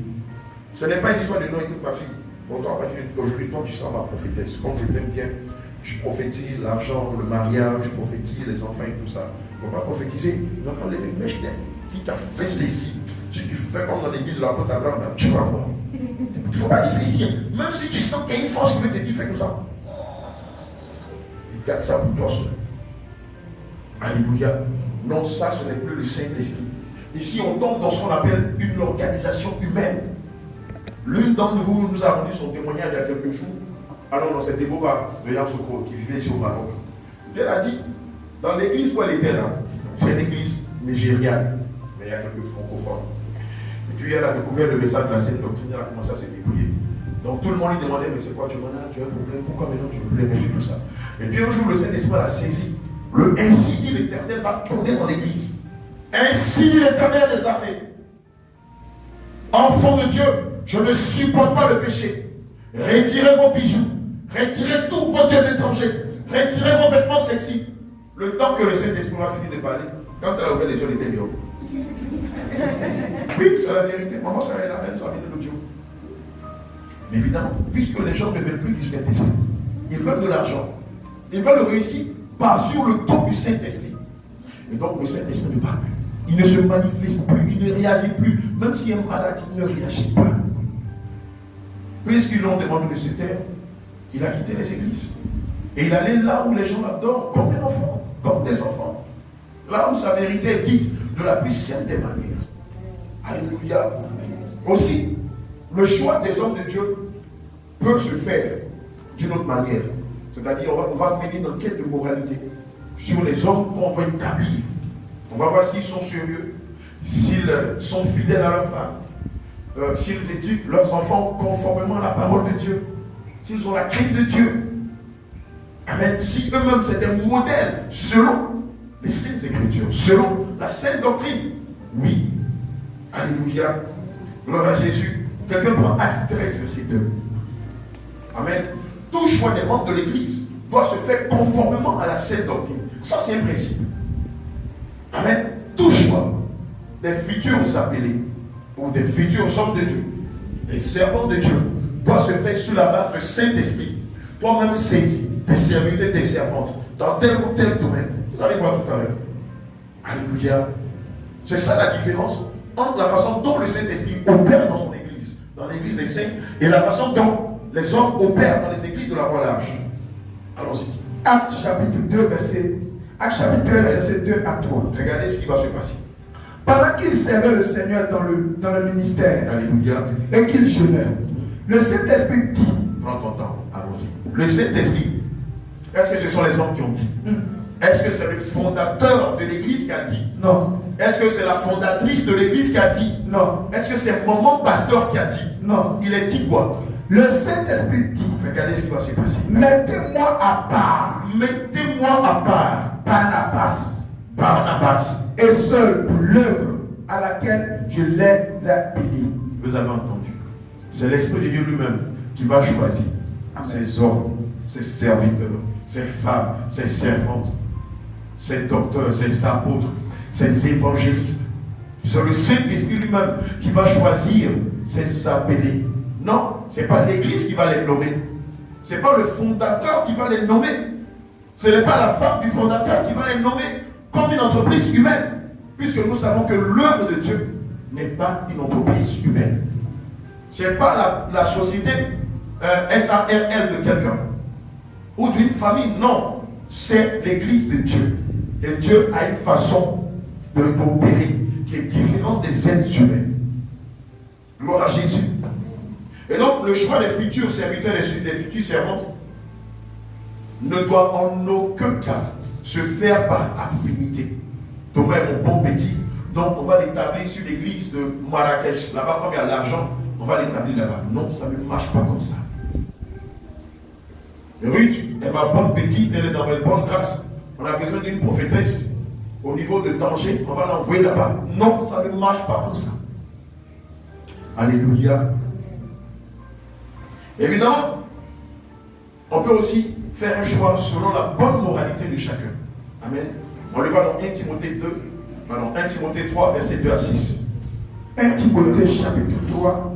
Ce n'est pas une histoire de non, écoute ma fille. Bon, toi, aujourd'hui, toi, tu seras ma prophétesse. Comme je t'aime bien, tu prophétises l'argent, le mariage, tu prophétises les enfants et tout ça. Il ne faut pas prophétiser. Donc, quand les mèches t'aiment, si tu as fait ceci, tu fais comme dans l'église de la Côte Abraham, tu vas voir. Il ne faut pas dire ceci. Même si tu sens qu'il y a une force qui veut te dire, fais comme ça. Tu gardes ça pour toi seul. Alléluia. Non, ça, ce n'est plus le Saint-Esprit. Ici, on tombe dans ce qu'on appelle une organisation humaine. L'une d'entre vous nous a rendu son témoignage il y a quelques jours. Alors, dans cette Déborah de Yamoussoukro qui vivait ici au Maroc. Elle a dit, dans l'église où elle était là, c'est une église nigériane, mais il y a quelques francophones. Et puis elle a découvert le message de la Sainte Doctrine, elle a commencé à se débrouiller. Donc tout le monde lui demandait, mais c'est quoi, tu as un problème, pourquoi maintenant tu veux plus tout ça? Et puis un jour, le Saint-Esprit l'a saisi. Ainsi dit l'Éternel va tourner dans l'église. Ainsi dit l'Éternel des armées. Enfants de Dieu, je ne supporte pas le péché. Retirez vos bijoux Retirez tous vos dieux étrangers. Retirez vos vêtements sexy. Le temps que le Saint-Esprit a fini de parler, quand elle a ouvert les yeux, elle était dehors. Oui, c'est la vérité. Maman, ça est là, même ça a mis de l'audio. Mais évidemment, puisque les gens ne veulent plus du Saint-Esprit, ils veulent de l'argent. Ils veulent réussir par sur le dos du Saint-Esprit. Et donc, le Saint-Esprit ne parle plus. Il ne se manifeste plus, il ne réagit plus. Même s'il y a une maladie, il ne réagit pas. Puisqu'ils l'ont demandé de se taire, il a quitté les églises. Et il allait là où les gens l'adorent, comme un enfant, comme des enfants. Là où sa vérité est dite de la plus saine des manières. Alléluia. Aussi, le choix des hommes de Dieu peut se faire d'une autre manière. C'est-à-dire, on va mener une enquête de moralité sur les hommes qu'on va établir. On va voir s'ils sont sérieux, s'ils sont fidèles à leur femme, s'ils éduquent leurs enfants conformément à la parole de Dieu, s'ils ont la crainte de Dieu. Amen. Si eux-mêmes c'est des modèles selon les saintes écritures, selon la sainte doctrine. Oui. Alléluia. Gloire à Jésus. Quelqu'un prend Acte 13, verset 2. Amen. Tout choix des membres de l'Église doit se faire conformément à la sainte doctrine. Ça, c'est un principe. Amen. Tout choix des futurs appelés ou des futurs hommes de Dieu, des servants de Dieu, doit se faire sur la base du Saint-Esprit. Toi-même saisis tes serviteurs, tes servantes dans tel ou tel domaine. Vous allez voir tout à l'heure. Alléluia. C'est ça la différence entre la façon dont le Saint-Esprit opère dans son Église, dans l'Église des saints, et la façon dont les hommes opèrent dans les églises de la voie large. Allons-y. Acte chapitre 2, Acte chapitre 13, verset 2 à 3. Regardez ce qui va se passer. Pendant qu'il servait le Seigneur dans le ministère, Alléluia. et qu'il jeûnait, le Saint-Esprit dit, prends ton temps, allons-y. Le Saint-Esprit, est-ce que ce sont les hommes qui ont dit? Est-ce que c'est le fondateur de l'église qui a dit? Non. Est-ce que c'est la fondatrice de l'église qui a dit? Non. Est-ce que c'est maman pasteur qui a dit? Non. Il a dit quoi? Le Saint-Esprit dit, Regardez ce qui va se passer. mettez-moi à part Mettez-moi à part Barnabas et seul pour l'œuvre à laquelle je l'ai appelé. Vous avez entendu. C'est l'Esprit de Dieu lui-même qui va choisir ses hommes, ses serviteurs, ses femmes, ses servantes, ses docteurs, ses apôtres, ses évangélistes. C'est le Saint-Esprit lui-même qui va choisir ses appelés. Non, ce n'est pas l'Église qui va les nommer. Ce n'est pas le fondateur qui va les nommer. Ce n'est pas la femme du fondateur qui va les nommer comme une entreprise humaine. Puisque nous savons que l'œuvre de Dieu n'est pas une entreprise humaine. Ce n'est pas la société SARL de quelqu'un ou d'une famille. Non, c'est l'Église de Dieu. Et Dieu a une façon d'opérer qui est différente des êtres humains. Gloire à Jésus. Et donc, le choix des futurs serviteurs et des futures servantes ne doit en aucun cas se faire par affinité. Thomas est mon bon petit, donc on va l'établir sur l'église de Marrakech. Là-bas, comme il y a l'argent, on va l'établir là-bas. Non, ça ne marche pas comme ça. Ruth est ma bonne petite, elle est dans mes bonnes grâces. On a besoin d'une prophétesse. Au niveau de danger, on va l'envoyer là-bas. Non, ça ne marche pas comme ça. Alléluia. Évidemment, on peut aussi faire un choix selon la bonne moralité de chacun. Amen. On le voit dans 1 Timothée 1 Timothée 3, verset 2 à 6. 1 Timothée chapitre 3,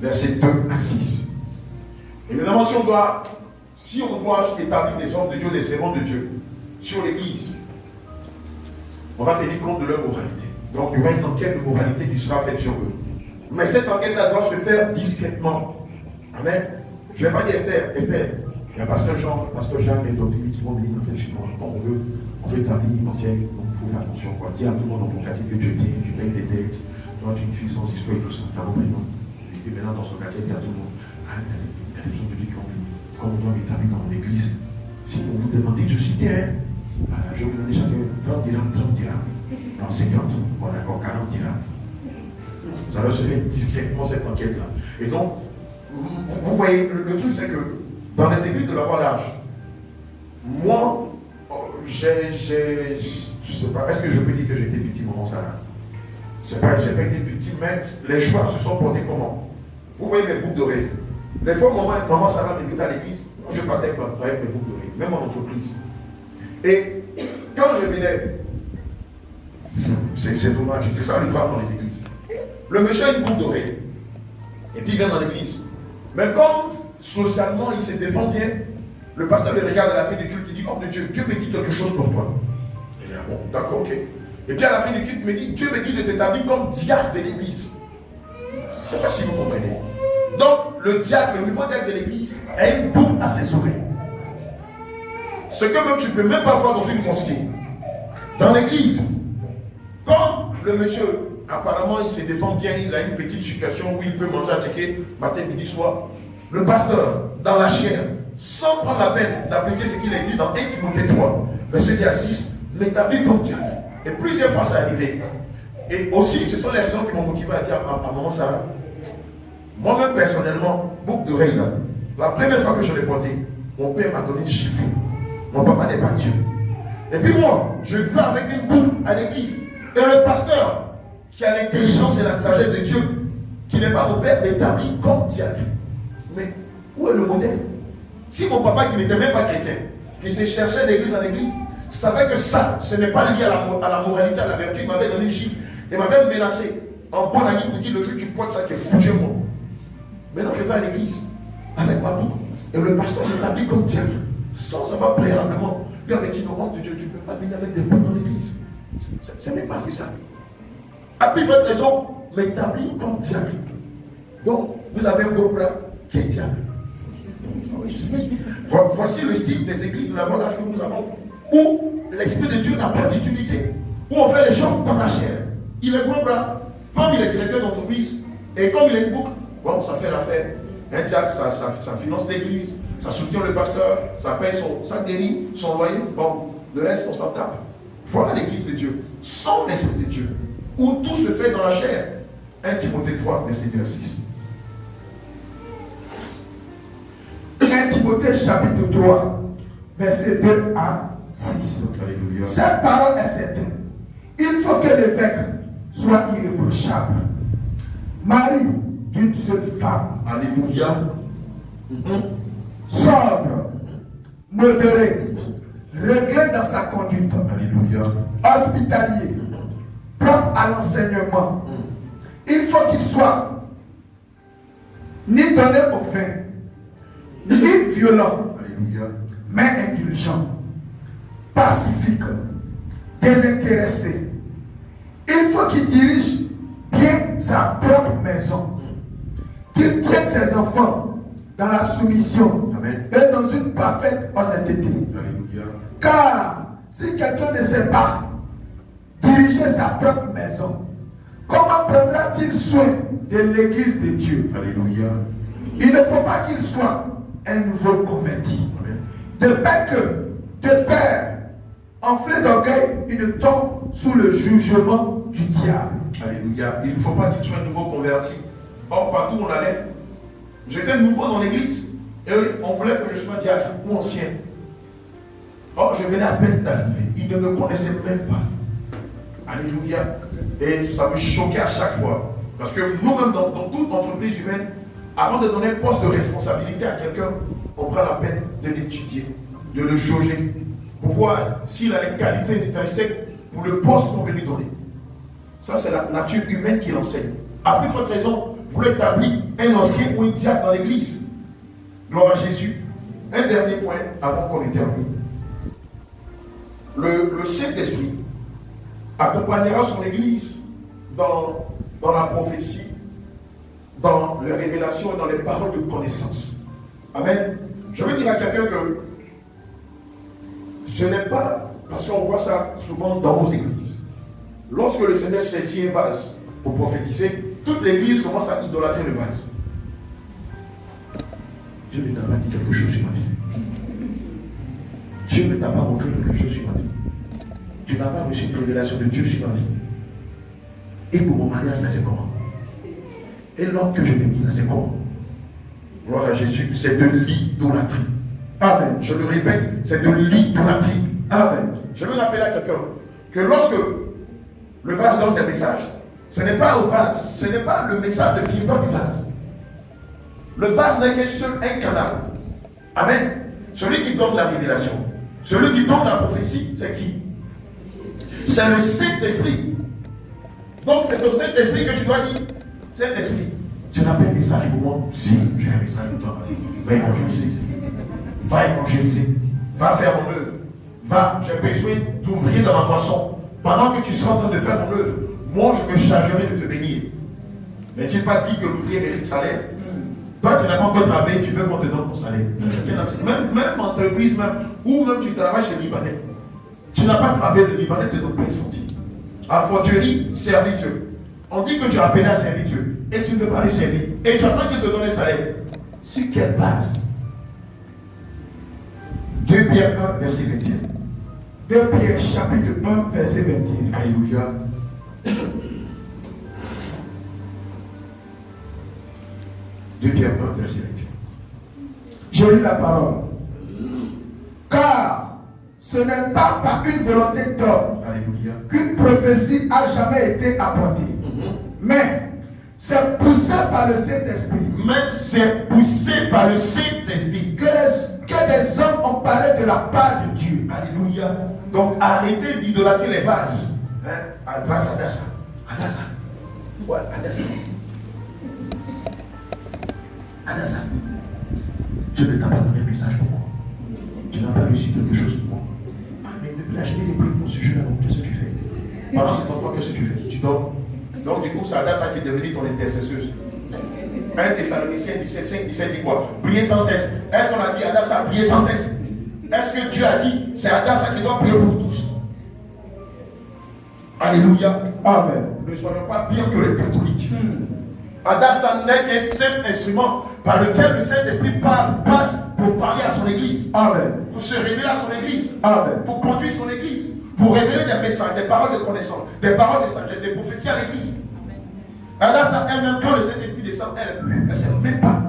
verset 2 à 6. Évidemment, si on doit établir des hommes de Dieu, des servants de Dieu sur l'église, on va tenir compte de leur moralité. Donc, il y aura une enquête de moralité qui sera faite sur eux. Mais cette enquête-là doit se faire discrètement. Amen. Je ne vais pas dire Esther. Il y a pasteur Jean, pasteur Jacques et d'autres qui vont venir dans quel support. On veut établir une ancienne, donc il faut faire attention. Dis à tout le monde dans ton quartier que Dieu t'aime, tu payes tes dettes, toi tu es une fille sans histoire et tout ça. T'as compris, non? Et puis maintenant dans son quartier, dis à tout le monde, il y a des gens de Dieu qui ont venu. Comme on doit m'établir dans mon église, si on vous demande que je suis bien, je vais vous donner chacun 30 dirhams. Non, 50, bon d'accord, 40 dirhams. Ça doit se faire discrètement cette enquête-là. Et donc, vous voyez, le truc c'est que dans les églises de la voie large, moi, je sais pas, est-ce que je peux dire que j'ai été victime au moment ça? C'est pas que j'ai pas été victime, mais les choix se sont portés comment? Vous voyez mes boucles d'oreilles. Les fois, maman Sarah m'invite à l'église, je partais avec mes boucles d'oreilles, même en entreprise. Et quand je venais, c'est dommage, c'est ça le drame dans les églises. Le monsieur a une boucle d'oreille, et puis il vient dans l'église. Mais comme socialement il se défend bien, le pasteur le regarde à la fin du culte, il dit, homme de Dieu, Dieu me dit quelque chose pour toi. Il dit, ah bon, d'accord, ok. Et puis à la fin du culte, il me dit, Dieu me dit de t'établir comme diacre de l'église. Je ne sais pas si vous comprenez. Donc, le diacre, le nouveau diacre de l'église, a une boucle à ses oreilles. Ce que même tu ne peux même pas voir dans une mosquée. Dans l'église, quand le monsieur, apparemment, il se défend bien, il a une petite situation où il peut manger à ticket matin, midi, soir, le pasteur, dans la chair, sans prendre la peine d'appliquer ce qu'il a dit dans 1 Timothée 3, verset 10 à 6, m'établit comme diacre. Et plusieurs fois ça est arrivé. Et aussi, ce sont les raisons qui m'ont motivé à dire à maman Sarah, moi-même personnellement, boucle d'oreille là, la première fois que je l'ai porté, mon père m'a donné une gifle. Mon papa n'est pas Dieu. Et puis moi, je vais avec une boucle à l'église. Et le pasteur, qui a l'intelligence et la sagesse de Dieu, qui n'est pas mon père, m'établit comme diacre. Mais où est le modèle? Si mon papa, qui n'était même pas chrétien, qui se cherchait d'église en église, savait que ça, ce n'est pas lié à la moralité, à la vertu, il m'avait donné une gifle et m'avait menacé en bon ami pour dire le jour où tu portes ça, tu es foutu moi. Maintenant, je vais à l'église avec ma boucle. Et le pasteur m'établit comme diacre, sans avoir préalablement. Lui avait dit, non, de Dieu, tu ne peux pas venir avec des boucles dans l'église. Ce n'est pas faisable. À plus forte raison, m'établit comme diacre. Donc, vous avez un gros bras qui est diacre. Voici le style des églises de la voyage que nous avons, où l'Esprit de Dieu n'a pas d'utilité, où on fait les gens dans la chair. Il est gros bras, comme il est directeur d'entreprise, et comme il est une boucle, bon, ça fait l'affaire. Un diacre, ça finance l'église, ça soutient le pasteur, ça paye sa guérit, son loyer, bon, le reste, on s'en tape. Voilà l'église de Dieu, sans l'Esprit de Dieu, où tout se fait dans la chair. 1 Timothée 3, verset 2 à 6. 1 Timothée chapitre 3, verset 2 à 6. Alléluia. Cette parole est certaine. Il faut que l'évêque soit irréprochable. Mari d'une seule femme. Alléluia. Sobre, modéré, réglé dans sa conduite. Alléluia. Hospitalier, propre à l'enseignement. Il faut qu'il soit ni donné au vin, ni violent, Alléluia. mais indulgent, pacifique, désintéressé. Il faut qu'il dirige bien sa propre maison, qu'il tienne ses enfants dans la soumission. Amen. Et dans une parfaite honnêteté. Alléluia. Car si quelqu'un ne sait pas diriger sa propre maison, comment prendra-t-il soin de l'église de Dieu? Alléluia. Il ne faut pas qu'il soit un nouveau converti. Amen. De peur que, de peur, enflé d'orgueil, il ne tombe sous le jugement du diable. Alléluia. Il ne faut pas qu'il soit un nouveau converti. Or, partout où on allait, j'étais nouveau dans l'église. Et on voulait que je sois diacre ou ancien. Or, je venais à peine d'arriver. Ils ne me connaissaient même pas. Alléluia. Et ça me choquait à chaque fois. Parce que nous-mêmes, dans toute entreprise humaine, avant de donner un poste de responsabilité à quelqu'un, on prend la peine de l'étudier, de le jauger, pour voir s'il a les qualités nécessaires pour le poste qu'on veut lui donner. Ça, c'est la nature humaine qui l'enseigne. À plus forte raison, vous l'établissez un ancien ou un diacre dans l'église. Gloire à Jésus. Un dernier point avant qu'on termine. Le Saint-Esprit accompagnera son église dans la prophétie, dans les révélations et dans les paroles de connaissance. Amen. Je veux dire à quelqu'un que ce n'est pas, parce qu'on voit ça souvent dans nos églises. Lorsque le Seigneur saisit un vase pour prophétiser, toute l'église commence à idolâtrer le vase. Dieu ne t'a pas dit quelque chose sur ma vie. Dieu ne t'a pas montré quelque chose sur ma vie. Tu n'as pas reçu une révélation de Dieu sur ma vie. Et pour mon mariage, là, c'est comment? Et l'homme que je te dis, là, c'est comment? Gloire à Jésus, c'est de l'idolâtrie. Amen. Je le répète, c'est de l'idolâtrie. Amen. Je veux rappeler à quelqu'un que lorsque le vase donne des messages, ce n'est pas au vase, ce n'est pas le message de Philippe du vase. Le vase n'est qu'un seul, un canal. Amen. Celui qui donne la révélation, celui qui donne la prophétie, c'est qui? C'est le Saint-Esprit. Donc c'est au Saint-Esprit que tu dois dire, Saint-Esprit, tu n'as pas un message pour moi? Si, j'ai un message pour toi, ma fille. Va évangéliser. Va évangéliser. Va faire mon œuvre. Va, j'ai besoin d'ouvrier dans ma moisson. Pendant que tu seras en train de faire mon œuvre, moi je me chargerai de te bénir. Mais tu n'as pas dit que l'ouvrier mérite salaire. Toi qui n'as pas encore travaillé, tu veux qu'on te donne ton salaire. Même entreprise, ou même tu travailles chez le Libanais. Tu n'as pas travaillé, le Libanais te donne pas un centime. Alforgerie, servir Dieu. On dit que tu as appelé à servir Dieu. Et tu ne veux pas le servir. Et tu attends qu'il te donne un salaire. Sur quelle base? 2 Pierre 1, verset 21. 2 Pierre chapitre 1, verset 21. Alléluia. 2 Pierre 1, verset 21. Je lis la parole. Car ce n'est pas par une volonté d'homme qu'une prophétie a jamais été apportée. Mais c'est poussé par le Saint-Esprit. Mais c'est poussé par le Saint-Esprit que des hommes ont parlé de la part de Dieu. Alléluia. Donc arrêtez d'idolâtrer les vases. Hein? Vase Adassa. Adassa. Ouais, Adassa. Adassa. Dieu ne t'a pas donné un message pour moi. Tu n'as pas reçu quelque chose pour moi. Ah, mais depuis là, je n'ai plus mon sujet là. Qu'est-ce que tu fais? Pendant ce temps, qu'est-ce que tu fais? Tu dors. Donc du coup, c'est Adassa qui est devenue ton intercesseuse. 1 Thessaloniciens 17, 5, 17 dit quoi? Priez sans cesse. Est-ce qu'on a dit Adassa, priez sans cesse? Est-ce que Dieu a dit, c'est Adassa qui doit prier pour tous? Alléluia. Amen. Ne soyons pas pire que les catholiques. Adassa n'est qu'un simple instrument par lequel le Saint-Esprit passe pour parler à son église. Amen. Pour se révéler à son église. Amen. Pour conduire son église. Pour révéler des messages, des paroles de connaissance, des paroles de sagesse, des prophéties à l'église. Adassa elle-même, quand le Saint-Esprit descend, elle ne sait même pas.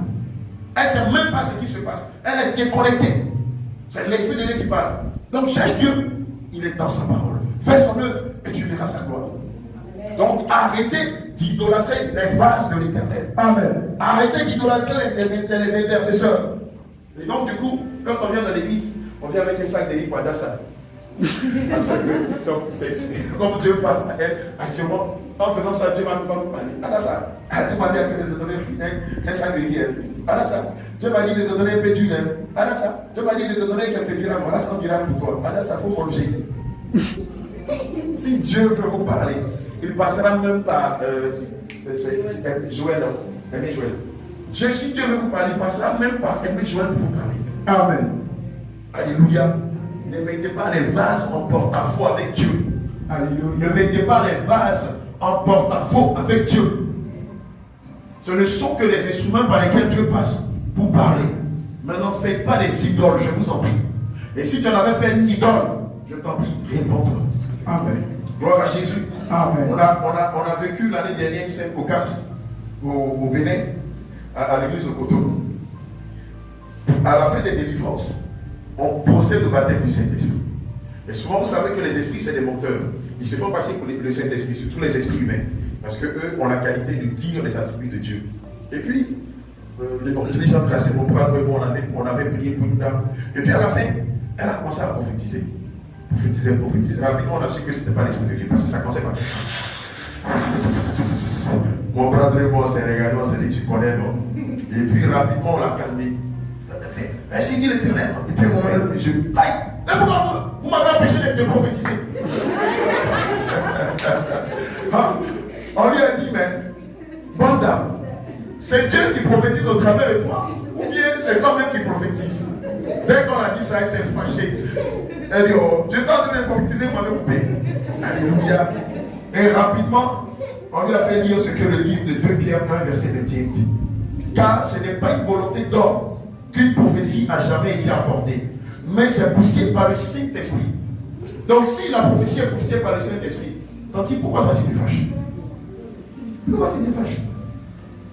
Elle ne sait même pas ce qui se passe. Elle est déconnectée. C'est l'Esprit de Dieu qui parle. Donc, cherche Dieu. Il est dans sa parole. Fais son œuvre et tu verras sa gloire. Donc, arrêtez d'idolâtrer les vases de l'éternel. Amen. Arrêtez d'idolâtrer les intercesseurs. Et donc, du coup, quand on vient dans l'église, on vient avec un sac de livres pour Adassa. Comme Dieu passe à elle, assurément, en faisant ça, Dieu va nous parler. Adassa, Dieu m'a dit de te donner un sac de livres. Adassa, Dieu m'a dit de te donner un peu d'huile. Adassa, Dieu m'a dit de te donner quelques dirhams. Voilà 100 dirhams pour toi. Adassa, il faut manger. Si Dieu veut vous parler, il passera même par Joël, Aimé Joël. Dieu, si Dieu veut vous parler, il passera même par Aimé Joël pour vous parler. Amen. Alléluia. Ne mettez pas les vases en porte-à-faux avec Dieu. Alléluia. Ne mettez pas les vases en porte-à-faux avec Dieu. Ce ne sont que des instruments par lesquels Dieu passe pour parler. Maintenant, ne faites pas des idoles, je vous en prie. Et si tu en avais fait une idole, je t'en prie, réponds-toi. Amen. Gloire à Jésus. Amen. On a vécu l'année dernière une scène cocasse au Bénin, à l'église de Cotonou. À la fin des délivrances, on procède au baptême du Saint-Esprit. Et souvent, vous savez que les esprits, c'est des menteurs. Ils se font passer pour le Saint-Esprit, surtout les esprits humains. Parce qu'eux ont la qualité de dire les attributs de Dieu. Et puis, les gens placés mon bras, on avait prié pour une dame. Et puis à la fin, elle a commencé à prophétiser. Prophétiser. Rapidement, on a su que ce n'était pas l'Esprit de Dieu. Parce que ça commençait par... Mon bras de moi, c'est regardé, on s'est dit, tu connais, non? Et puis rapidement, on l'a calmé. Ainsi dit l'Éternel. Et puis, mon mari, les yeux. Aïe! Mais pourquoi vous m'avez empêché de prophétiser? On lui a dit, mais, bonne dame, c'est Dieu qui prophétise au travers de toi, ou bien c'est toi-même qui prophétise? Dès qu'on a dit ça, elle s'est fâchée. Elle dit, oh, Dieu t'a donné de prophétiser, vous m'avez coupé. Alléluia. Et rapidement, on lui a fait lire ce que le livre de 2 Pierre 1, verset 21 dit. Car ce n'est pas une volonté d'homme qu'une prophétie n'a jamais été apportée, mais c'est poussé par le Saint-Esprit. Donc si la prophétie est poussée par le Saint-Esprit, Tanti, pourquoi toi tu te fâches? Pourquoi tu te fâches?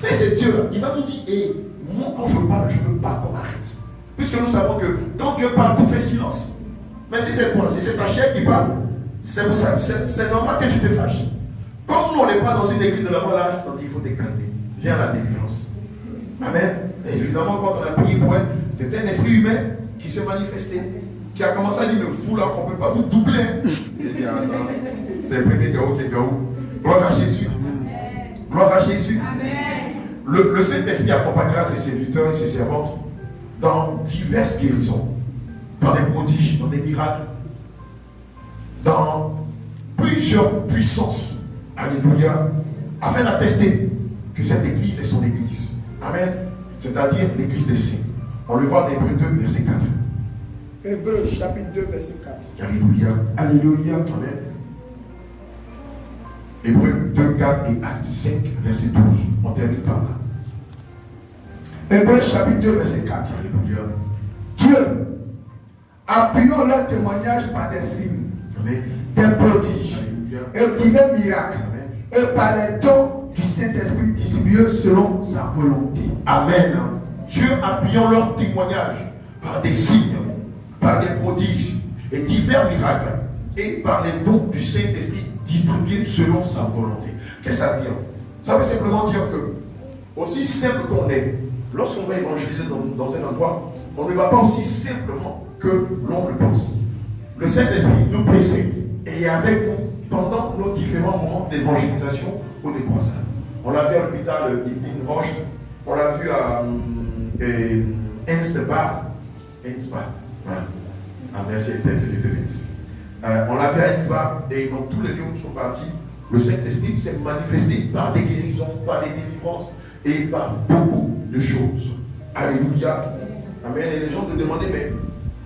Et c'est Dieu là, il va nous dire, et moi quand je parle, je ne veux pas qu'on arrête. Puisque nous savons que quand Dieu parle, tout fait silence. Mais si c'est toi, si c'est ta chair qui parle, c'est pour ça, c'est normal que tu te fâches. Comme nous on n'est pas dans une église de la volage, donc il faut te calmer. Viens à la délivrance. Amen. Et évidemment, quand on a prié pour elle, c'était un esprit humain qui s'est manifesté, qui a commencé à dire, mais vous là, on ne peut pas vous doubler. J'ai dit, attends, c'est le premier Gaou qui est Gaou. Gloire à Jésus. Gloire à Jésus. Le Saint-Esprit accompagnera ses serviteurs et ses servantes dans diverses guérisons, dans des prodiges, dans des miracles, dans plusieurs puissances. Alléluia. Afin d'attester que cette église est son église. Amen. C'est-à-dire l'église des saints. On le voit dans Hébreux 2, verset 4. Hébreux chapitre 2, verset 4. Alléluia. Alléluia. Amen. Hébreux 2, 4 et Actes 5, verset 12. On termine par là. Hébreux chapitre 2, verset 4. Alléluia. Dieu, appuyons leur témoignage par des signes, Amen. des prodiges Alléluia. et divers miracles, Amen. et par les dons du Saint-Esprit distribués selon sa volonté. Amen. Dieu appuyant leur témoignage par des signes, par des prodiges et divers miracles, et par les dons du Saint-Esprit distribués selon sa volonté. Qu'est-ce que ça veut dire? Ça veut simplement dire que, aussi simple qu'on est, lorsqu'on va évangéliser dans un endroit, on ne va pas aussi simplement que l'on le pense. Le Saint-Esprit nous précède et est avec nous pendant nos différents moments d'évangélisation ou de croisade. On l'a vu à l'hôpital Ibn Roche, on l'a vu à Ensbach. Voilà. Ah, merci, j'espère que Dieu te bénisse. On l'a vu à Ensbach et dans tous les lieux où nous sommes partis, le Saint-Esprit s'est manifesté par des guérisons, par des délivrances et par beaucoup de choses. Alléluia. Amen. Et les gens te demandaient, mais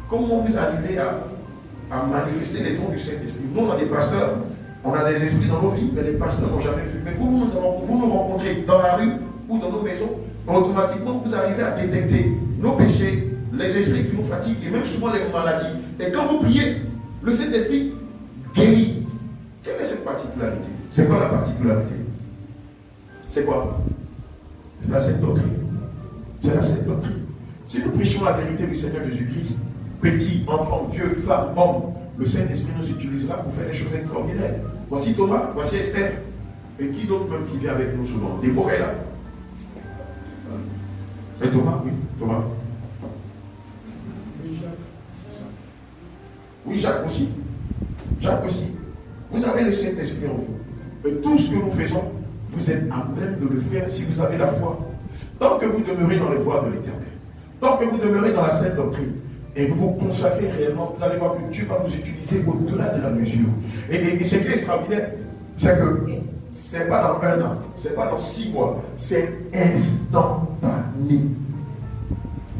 comment vous arrivez à manifester les dons du Saint-Esprit? Nous, on a des pasteurs, on a des esprits dans nos vies, mais les pasteurs n'ont jamais vu. Mais vous nous rencontrez dans la rue ou dans nos maisons, automatiquement, vous arrivez à détecter nos péchés, les esprits qui nous fatiguent et même souvent les maladies. Et quand vous priez, le Saint-Esprit guérit. Quelle est cette particularité? C'est quoi la particularité? C'est quoi? C'est la Sainte Doctrine. C'est la Sainte Doctrine. Si nous prêchons la vérité du Seigneur Jésus-Christ, petit, enfant, vieux, femme, homme, le Saint-Esprit nous utilisera pour faire des choses extraordinaires. Voici Thomas, voici Esther. Et qui d'autre même qui vient avec nous souvent? Déborah est là. Et Thomas? Oui, Thomas. Oui, Jacques aussi. Jacques aussi. Vous avez le Saint-Esprit en vous. Et tout ce que nous faisons, vous êtes à même de le faire si vous avez la foi. Tant que vous demeurez dans les voies de l'Éternel, tant que vous demeurez dans la sainte doctrine, et vous vous consacrez réellement, vous allez voir que Dieu va vous utiliser au-delà de la mesure. Et ce qui est extraordinaire, c'est que ce n'est pas dans 1 an, ce n'est pas dans 6 mois, c'est instantané.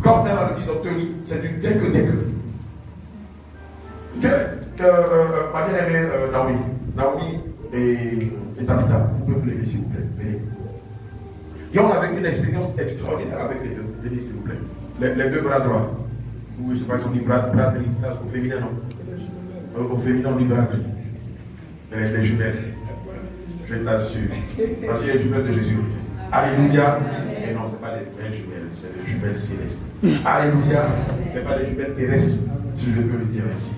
Comme elle a dit Docteur Lee, c'est du dès que. Ma bien-aimée Naomi et Tabitha, vous pouvez vous lever s'il vous plaît, venez. Et on avait une expérience extraordinaire avec les deux, venez s'il vous plaît. Les deux bras droits. Oui, je ne sais pas si on dit braderie, ça au féminin, non? Au féminin, on dit braderie. Les jumelles. Je t'assure. Voici les jumelles de Jésus. Alléluia. Et non, ce n'est pas les vraies jumelles, c'est les jumelles célestes. Alléluia. Ce n'est pas les jumelles terrestres, si je peux le dire ainsi.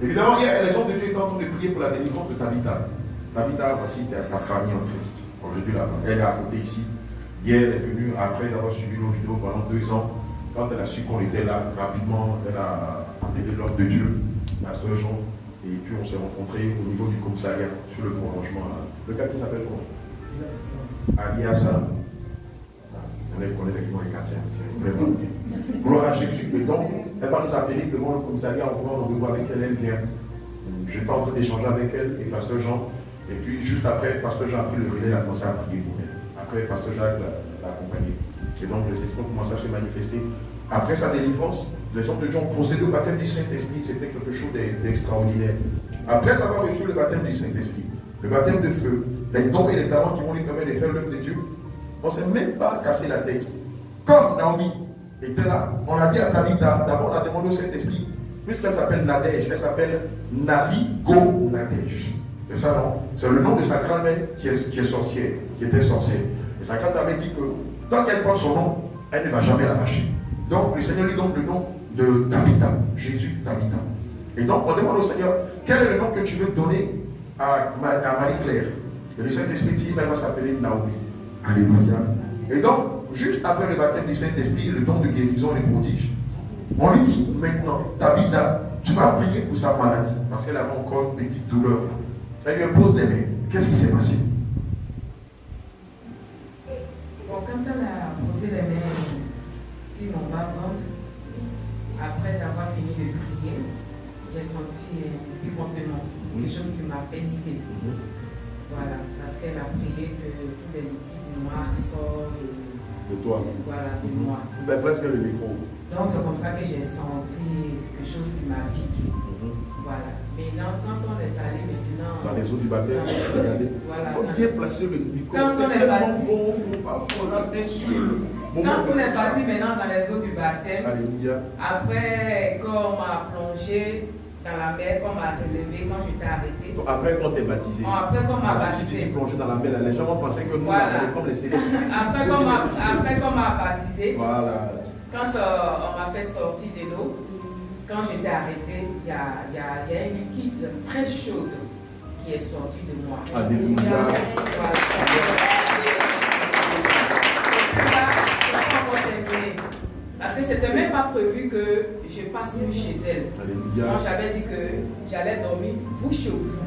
Évidemment, hier, les hommes de Dieu étaient en train de prier pour la délivrance de Tabitha. Tabitha, voici ta famille en Christ. Aujourd'hui, là, elle est à côté ici. Hier, elle est venue, après avoir suivi nos vidéos pendant 2 ans. Quand elle a su qu'on était là, rapidement, elle a appelé l'homme de Dieu, Pasteur Jean, et puis on s'est rencontrés au niveau du commissariat, sur le prolongement. Le quartier s'appelle comment? Aliassa. On connaît les quartiers, c'est vraiment bien. Gloire à Jésus. Et donc, elle va nous appeler devant le commissariat, on va rendez-vous avec elle, elle vient. J'étais en train d'échanger avec elle et Pasteur Jean. Et puis, juste après, Pasteur Jean a pris le relais, il a commencé à prier pour elle. Après, Pasteur Jacques l'a accompagné. Et donc, les esprits ont commencé à se manifester. Après sa délivrance, les hommes de Dieu ont procédé au baptême du Saint-Esprit. C'était quelque chose d'extraordinaire. Après avoir reçu le baptême du Saint-Esprit, le baptême de feu, les dons et les talents qui vont lui permettre de faire l'œuvre de Dieu, on ne s'est même pas cassé la tête. Comme Naomi était là, on a dit à Tabitha, d'abord on a demandé au Saint-Esprit, puisqu'elle s'appelle Nadège, elle s'appelle Naligo Nadège. C'est ça, non? C'est le nom de sa grand-mère qui est sorcière, qui était sorcière. Et sa grand-mère avait dit que tant qu'elle porte son nom, elle ne va jamais la lâcher. Donc le Seigneur lui donne le nom de Tabitha, Jésus Tabitha. Et donc on demande au Seigneur, quel est le nom que tu veux donner à Marie-Claire? Et le Saint-Esprit dit, elle va s'appeler Naomi. Alléluia. Et donc, juste après le baptême du Saint-Esprit, le don de guérison et les prodiges, on lui dit maintenant, Tabitha, tu vas prier pour sa maladie, parce qu'elle avait encore une petite douleur. Elle lui impose les mains. Qu'est-ce qui s'est passé? Bon, quand elle a posé les mains sur mon bas-ventre, après avoir fini de prier, j'ai senti plus complètement quelque chose qui m'a pincé. Voilà, parce qu'elle a prié que tous les liquides noirs sortent De toi. Voilà, de moi. Ben, presque le micro. Donc c'est comme ça que j'ai senti quelque chose qui m'a piqué. Voilà. Maintenant, quand on est allé maintenant. Dans les eaux du baptême, regardez. Voilà. Il faut bien placer le micro. Quand on est parti. Bon, il ne faut pas qu'on a un seul. Quand on est parti maintenant dans les eaux du baptême, Alléluia. après qu'on m'a plongé dans la mer, qu'on m'a relevé, quand j'étais arrêté. Donc, après qu'on t'est baptisé. Après qu'on m'a Parce que si tu dis baptisé. plongé dans la mer, les gens vont penser que nous, Voilà. on est comme les célestes. Après qu'on m'a baptisé, Voilà. quand on m'a fait sortir de l'eau, quand j'étais arrêté, il y a un liquide très chaud qui est sorti de moi. Alléluia. Parce que c'était même pas prévu que je passe nuit chez elle. Alléluia. Moi j'avais dit que j'allais dormir vous chez vous.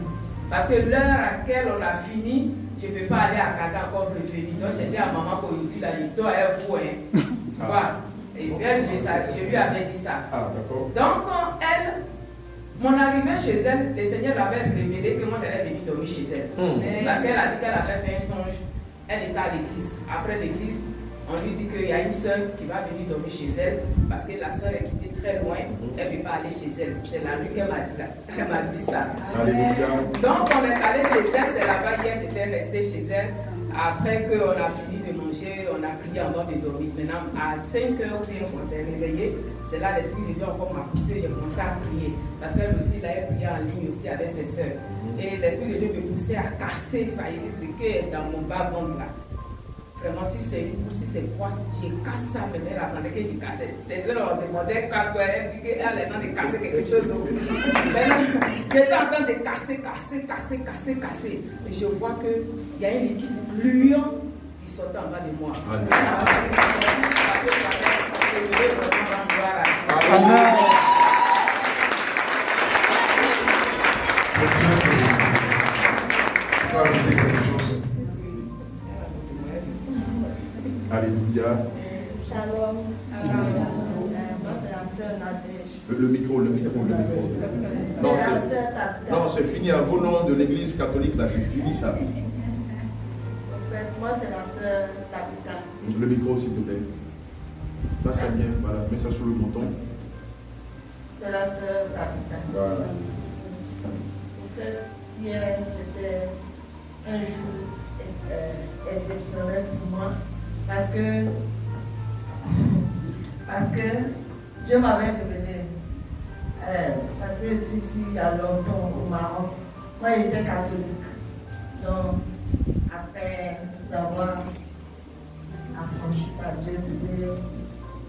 Parce que l'heure à laquelle on a fini, je ne peux pas aller à casa encore revenir. Donc j'ai dit à maman pour tu l'as dit, toi et vous, hein. Tu vois. Et elle, je lui avais dit ça. Ah, d'accord. Donc quand elle, mon arrivée chez elle, le Seigneur l'avait révélé que moi j'allais venir dormir chez elle. Parce qu'elle a dit qu'elle avait fait un songe. Elle était à l'église. Après l'église, on lui dit qu'il y a une soeur qui va venir dormir chez elle parce que la soeur est quittée très loin. Elle ne veut pas aller chez elle. C'est la nuit qu'elle m'a dit, elle m'a dit ça. Alléluia. Donc on est allé chez elle. C'est là-bas hier, j'étais restée chez elle. Après qu'on a fini de manger, on a prié avant de dormir. Maintenant, à 5 heures, on s'est réveillé. C'est là l'Esprit de Dieu encore m'a poussé. J'ai commencé à prier. Parce qu'elle aussi, là, elle priait en ligne aussi avec ses soeurs. Et l'Esprit de Dieu me poussait à casser ça. Il dit ce qui est dans mon bas-ventre là. Vraiment, si c'est une bourse, si c'est quoi, j'ai cassé ça, mais elle attendait que j'ai cassé. Ses soeurs ont demandé, casse quoi, elle dit qu'elle est en train de casser quelque chose. Maintenant, j'étais en train de casser. Et je vois qu'il y a un liquide gluant qui sort en bas de moi. Amen. Tu vas ajouter quelque chose. Alléluia. Shalom. Moi, c'est la sœur Nadège. Le micro. Non, C'est la sœur Tabitha. non, c'est fini. À vos noms de l'église catholique, là, c'est fini ça. En fait, moi, c'est la sœur Tabitha. Le micro, s'il te plaît. Là, ça vient. Voilà, mets ça sous le menton. C'est la sœur Tabitha. Voilà. En fait, hier, c'était un jour exceptionnel pour moi parce que Dieu m'avait révélé. Parce que je suis ici il y a longtemps au Maroc. Moi, j'étais catholique. Donc, après avoir affranchi par Dieu,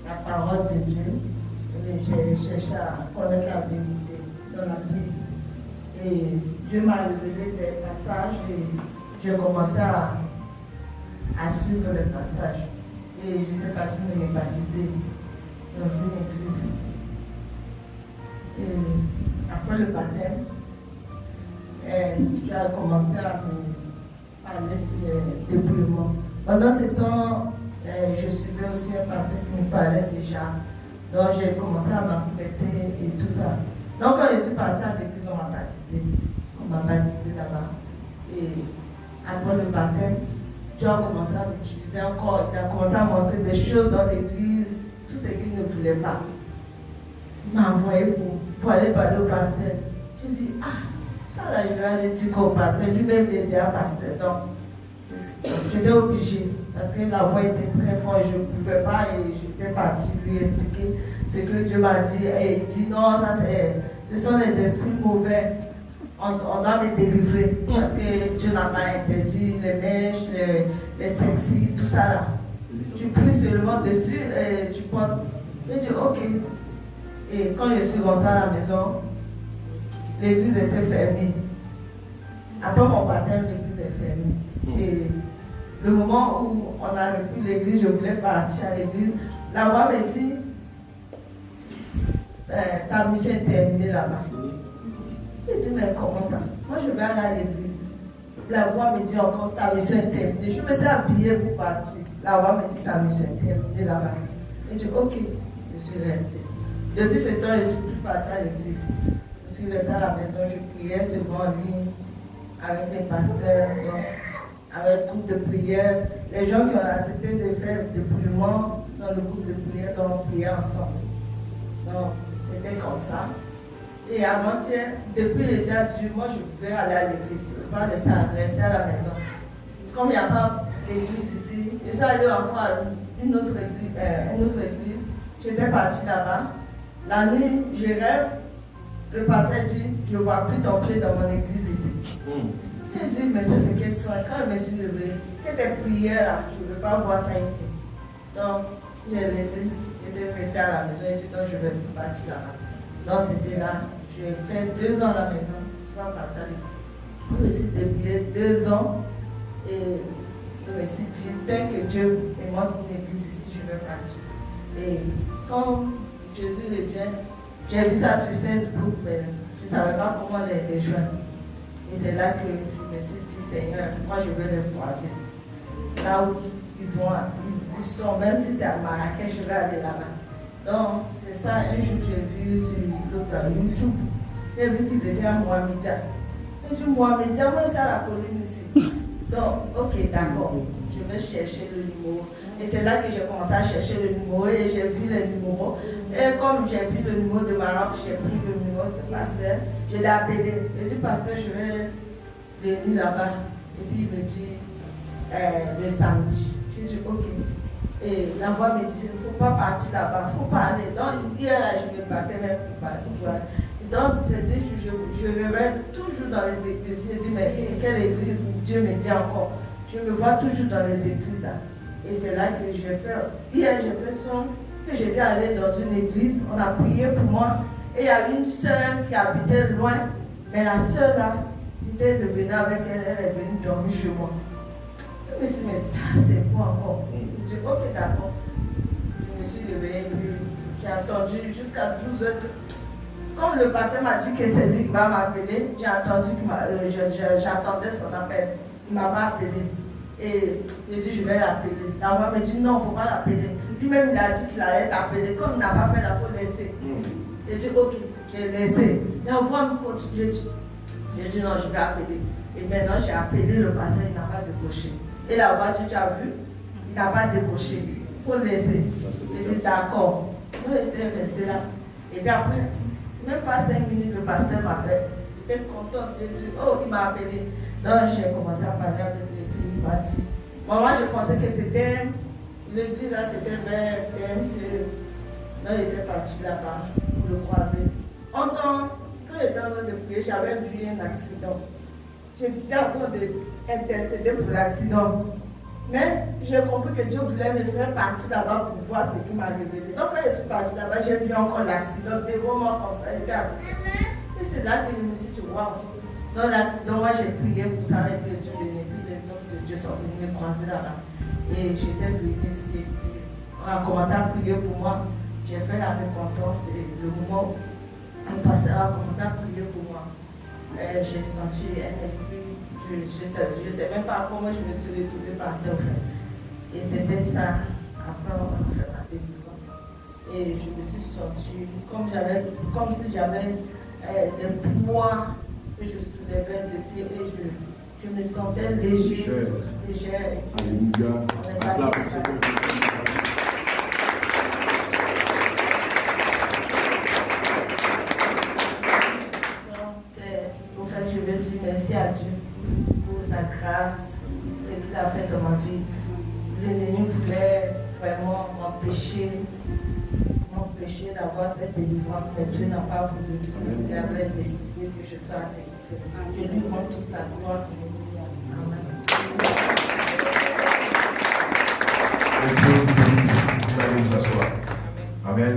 la parole de Dieu, j'ai cherché à connaître la vérité dans la Bible. Et Dieu m'a révélé des passages et j'ai commencé à suivre les passages. Et j'étais partie me baptiser dans une église. Et après le baptême, j'ai commencé à me parler sur les dépouillements. Pendant ce temps, je suivais aussi un pasteur qui me parlait déjà. Donc j'ai commencé à m'interpréter et tout ça. Donc quand je suis partie à l'église, on m'a baptisé. On m'a baptisé là-bas. Et après le baptême, Dieu a commencé à m'utiliser encore. Il a commencé à montrer des choses dans l'église, tout ce qu'il ne voulait pas. Il m'a envoyé pour aller parler au pasteur. Je dis, ça là, je vais aller dire qu'au pasteur, lui-même il était un pasteur. Donc, j'étais obligée, parce que la voix était très forte, je ne pouvais pas, et j'étais partie lui expliquer ce que Dieu m'a dit. Et il dit, non, ça ce sont les esprits mauvais. On doit me délivrer, parce que Dieu n'a pas interdit les mèches, les sexy, tout ça là. Tu pries seulement dessus et tu portes. Je dis, ok. Et quand je suis rentrée à la maison, l'église était fermée. Après mon baptême, l'église est fermée. Et le moment où on a repris l'église, je voulais partir à l'église. La voix me dit, ta mission est terminée là-bas. Je dis, mais comment ça? Moi, je vais aller à l'église. La voix me dit encore, ta mission est terminée. Je me suis habillée pour partir. La voix me dit, ta mission est terminée là-bas. Et je dis, ok, je suis restée. Depuis ce temps, je ne suis plus partie à l'église. Je suis restée à la maison, je priais souvent en ligne avec les pasteurs, avec le groupe de prière. Les gens qui ont accepté de faire le dépouillement dans le groupe de prière, donc on priait ensemble. Donc, c'était comme ça. Et avant-hier, depuis le dia du moi, je pouvais aller à l'église. Je ne peux pas laisser rester à la maison. Comme il n'y a pas d'église ici, je suis allée encore à une autre église. J'étais partie là-bas. La nuit, je rêve. Le pasteur dit, je ne vois plus ton pied dans mon église ici. J'ai dit, mais c'est ce qu'elle songe. Quand je me suis levée, que tes prières là, je ne veux pas voir ça ici. Donc, j'ai laissé, j'étais restée à la maison et dit, donc je vais partir là-bas. Donc, c'était là. J'ai fait 2 ans à la maison, je ne suis pas partie à l'église. Je me suis débrouillée 2 ans et je me suis dit, dès que Dieu me montre une église ici, je vais partir. Et quand Jésus revient, j'ai vu ça sur Facebook, mais je ne savais pas comment les rejoindre. Et c'est là que je me suis dit, Seigneur, moi je veux les croiser. Là où ils sont, même si c'est à Marrakech, je vais aller là-bas. Donc, c'est ça, un jour j'ai vu sur YouTube, j'ai vu qu'ils étaient à Mohamedia. J'ai dit, Mohamedia, moi je suis à la colline ici. Donc, ok, d'accord, je vais chercher le numéro. Et c'est là que j'ai commencé à chercher le numéro et j'ai vu les numéros. Et comme j'ai vu le numéro de Maroc, j'ai pris le numéro de pasteur, je l'ai appelé. J'ai dit, pasteur, je vais venir là-bas. Et puis il me dit, le samedi. J'ai dit, ok. Et la voix me dit, il ne faut pas partir là-bas, il ne faut pas aller. Donc, hier, je me battais même pour aller. Donc, ces 2 jours, je rêvais toujours dans les églises. Je dis, mais quelle église Dieu me dit encore? Je me vois toujours dans les églises là. Et c'est là que j'ai fait. Hier, j'ai fait son que j'étais allée dans une église, on a prié pour moi. Et il y avait une soeur qui habitait loin. Mais la soeur là, j'étais devenue avec elle, elle est venue dormir chez moi. Je me suis dit, mais ça, c'est quoi encore? Je dis, ok, d'accord. Je me suis levée, j'ai attendu jusqu'à 12 heures. Comme le pasteur m'a dit que c'est lui qui va m'appeler, j'ai attendu, j'attendais son appel. Il ne m'a pas appelé. Et j'ai dit, je vais l'appeler. La voix me dit, non, il ne faut pas l'appeler. Lui-même, il a dit qu'il allait t'appeler. Comme il n'a pas fait, il faut laisser. J'ai dit, ok, j'ai laissé. La voix me continue. J'ai dit, non, je vais appeler. Et maintenant, j'ai appelé le pasteur, il n'a pas décroché. Et la voix dit, tu as vu? Il n'a pas décroché. Il faut laisser. J'ai dit, d'accord. Nous, j'étais resté là. Et puis après, même pas 5 minutes, le pasteur m'appelle. J'étais contente. J'ai dit, oh, il m'a appelé. Donc, j'ai commencé à parler avec lui. Il m'a dit. Moi, je pensais que c'était. L'église là, c'était vers monsieur. Donc, il était parti là-bas pour le croiser. Quand j'étais en train de prier, j'avais vu un accident. J'étais en train d'intercéder pour l'accident. Mais j'ai compris que Dieu voulait me faire partir là-bas pour voir ce qui m'a révélé. Donc, quand je suis partie là-bas, j'ai vu encore l'accident devant moi comme ça. Et c'est là que je me suis dit, waouh. Dans l'accident, moi, j'ai prié pour ça. Et puis, les hommes de Dieu sont venus me croiser là-bas. Et j'étais venue ici. On a commencé à prier pour moi. J'ai fait la repentance. Et le moment où un pasteur a commencé à prier pour moi, j'ai senti un esprit. Je ne sais même pas comment je me suis retrouvée par terre. Et c'était ça. Après, on a fait ma délivrance. Et je me suis sentie comme si j'avais des poids que je soulevais depuis. Et je me sentais légère. Alléluia. Je veux dire merci à Dieu pour sa grâce, ce qu'il a fait dans ma vie. L'ennemi voulait vraiment m'empêcher d'avoir cette délivrance, mais Dieu n'a pas voulu. Il avait décidé que je sois délivrée. Je lui rends toute la gloire. Amen. Amen.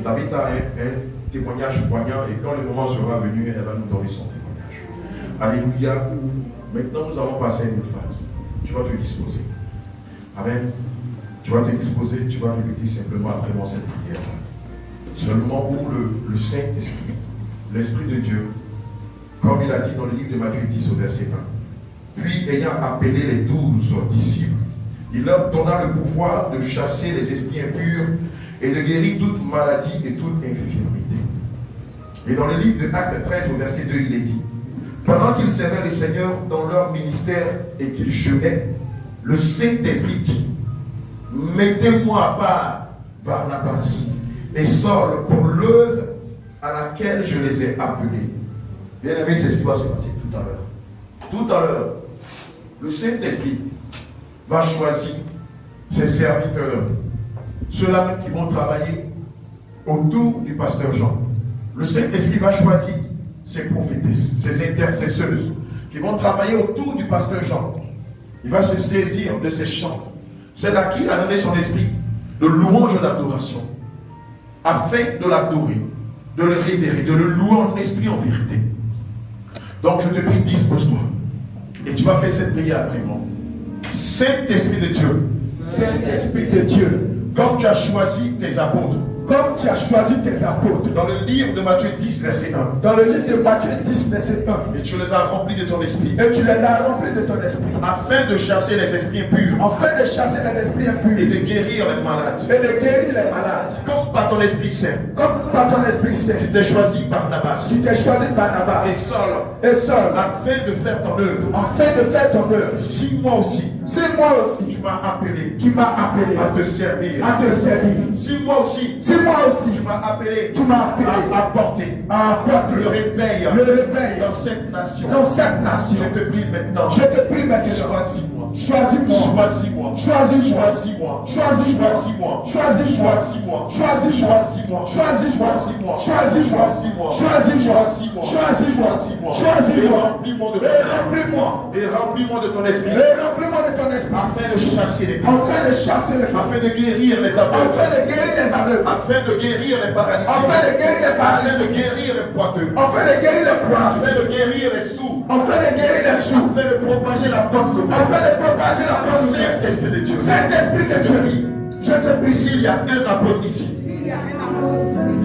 David a un témoignage poignant et quand le moment sera venu, elle va nous donner son témoignage. Alléluia. Maintenant, nous allons passer à une phase. tu vas te disposer. Amen. Tu vas te disposer, tu vas répéter simplement après moi cette prière. Seulement où le Saint-Esprit, l'Esprit de Dieu, comme il a dit dans le livre de Matthieu 10 au verset 1. Puis ayant appelé les 12 disciples, il leur donna le pouvoir de chasser les esprits impurs et de guérir toute maladie et toute infirmité. Et dans le livre de Actes 13 au verset 2, il est dit, pendant qu'ils servaient les seigneurs dans leur ministère et qu'ils jeûnaient, le Saint-Esprit dit, mettez-moi à part Barnabas et Saul pour l'œuvre à laquelle je les ai appelés. Bien aimé, c'est ce qui va se passer tout à l'heure. Tout à l'heure, le Saint-Esprit va choisir ses serviteurs, ceux-là même qui vont travailler autour du pasteur Jean. Le Saint-Esprit va choisir ses prophétesses, ses intercesseuses, qui vont travailler autour du pasteur Jean. Il va se saisir de ses chants. C'est là qu'il a donné son esprit de louange et d'adoration, afin de l'adorer, de le révérer, de le louer en esprit, en vérité. Donc je te prie, dispose-toi. Et tu vas faire cette prière après moi. Saint-Esprit de Dieu. Saint-Esprit de Dieu. Comme tu as choisi tes apôtres. Comme tu as choisi tes apôtres. Dans le livre de Matthieu 10, verset 1. Dans le livre de Matthieu 10, verset 1. Et tu les as remplis de ton esprit. Et tu les as remplis de ton esprit. Afin de chasser les esprits impurs. Afin de chasser les esprits impurs. Et de guérir les malades. Et de guérir les malades. Comme par ton Esprit Saint. Comme par ton Esprit Saint. Tu t'es choisi Barnabas. Tu t'es choisi Barnabas. Et Saul. Et Saul. Afin de faire ton œuvre. Afin de faire ton œuvre. Si moi aussi. C'est moi aussi. Tu m'as appelé. Tu m'as appelé. À te servir. À te servir. Si moi aussi. C'est moi aussi. Tu m'as appelé. Tu m'as appelé. À apporter. À apporter. Le réveil. Le réveil. Dans cette nation. Dans cette nation. Je te prie maintenant. Je te prie maintenant. Choisis-moi. Choisis-moi. Choisis-moi. Choisis-moi. Choisis-moi. Choisis-moi. Choisis-moi. Choisis-moi. Choisis-moi. Choisis-moi. Choisis-moi. Choisis-moi. Choisis-moi. Choisis-moi. Choisis-moi. Choisis-moi. Et remplis-moi de ton esprit. Et remplis-moi de ton esprit. Et remplis-moi de ton esprit. Afin de chasser les démons. Afin de chasser les démons. Afin de guérir les aveugles. Afin de guérir les aveugles. Afin de guérir les paralytiques. Afin de guérir les Afin de paralytiques. guérir les boiteux. Afin de guérir les poids. Afin de guérir les sourds. Afin de guérir les sourds. Afin de propager la bonne nouvelle. Afin de propager la bonne nouvelle. Saint-Esprit de Dieu. Saint-Esprit de Dieu. Je te prie. S'il y a un apôtre ici,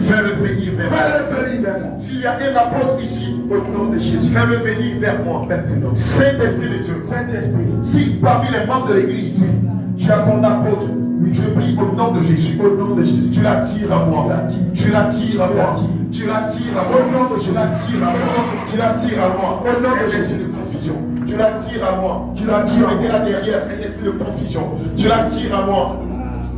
fais-le venir vers moi. Fais-le venir vers moi. S'il y a un apôtre ici, Au nom de Jésus. fais-le venir vers moi. Maintenant. Saint-Esprit de Dieu. Saint-Esprit. Si parmi les membres de l'église, tu as ton apôtre, je prie au nom de Jésus. Au nom de Jésus. Tu l'attires à moi. Tu l'attires à moi. Tu l'attires à moi. Au nom de Jésus. Tu l'attires à moi. Tu l'attires à moi. Au nom de Jésus de confusion. Tu l'attires à moi. Tu l'attires. Mettez là derrière, c'est un esprit de confusion. Tu l'attires à moi.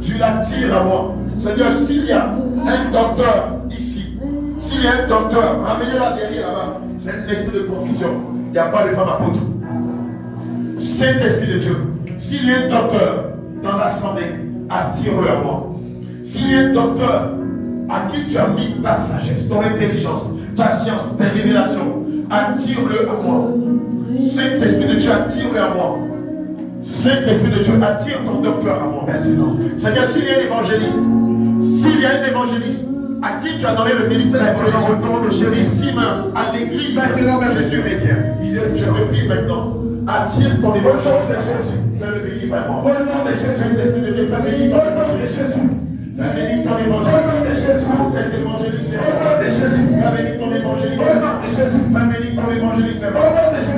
Tu l'attires à moi. Seigneur, s'il y a un docteur ici, s'il y a un docteur, ramenez-la derrière là-bas. C'est un esprit de confusion. Il n'y a pas de femme apôtre. Saint-Esprit de Dieu, s'il y a un docteur dans l'assemblée, attire-le à moi. S'il y a un docteur à qui tu as mis ta sagesse, ton intelligence, ta science, tes révélations, attire-le à moi. Saint-Esprit de Dieu, attire-le à moi. Saint-Esprit de Dieu, attire ton docteur à moi. Seigneur, s'il y a un évangéliste, s'il y a un évangéliste à qui tu as donné le ministère de Jésus, ici même, à l'église, Jésus revient. Je te prie maintenant, attire ton évangéliste. Fais-le venir vers moi. Au nom de Jésus, Saint-Esprit de Dieu, fais venir ton évangéliste. Fais venir ton évangéliste. Tes évangélistes, fais venir ton évangéliste. Fais venir ton évangéliste vers moi.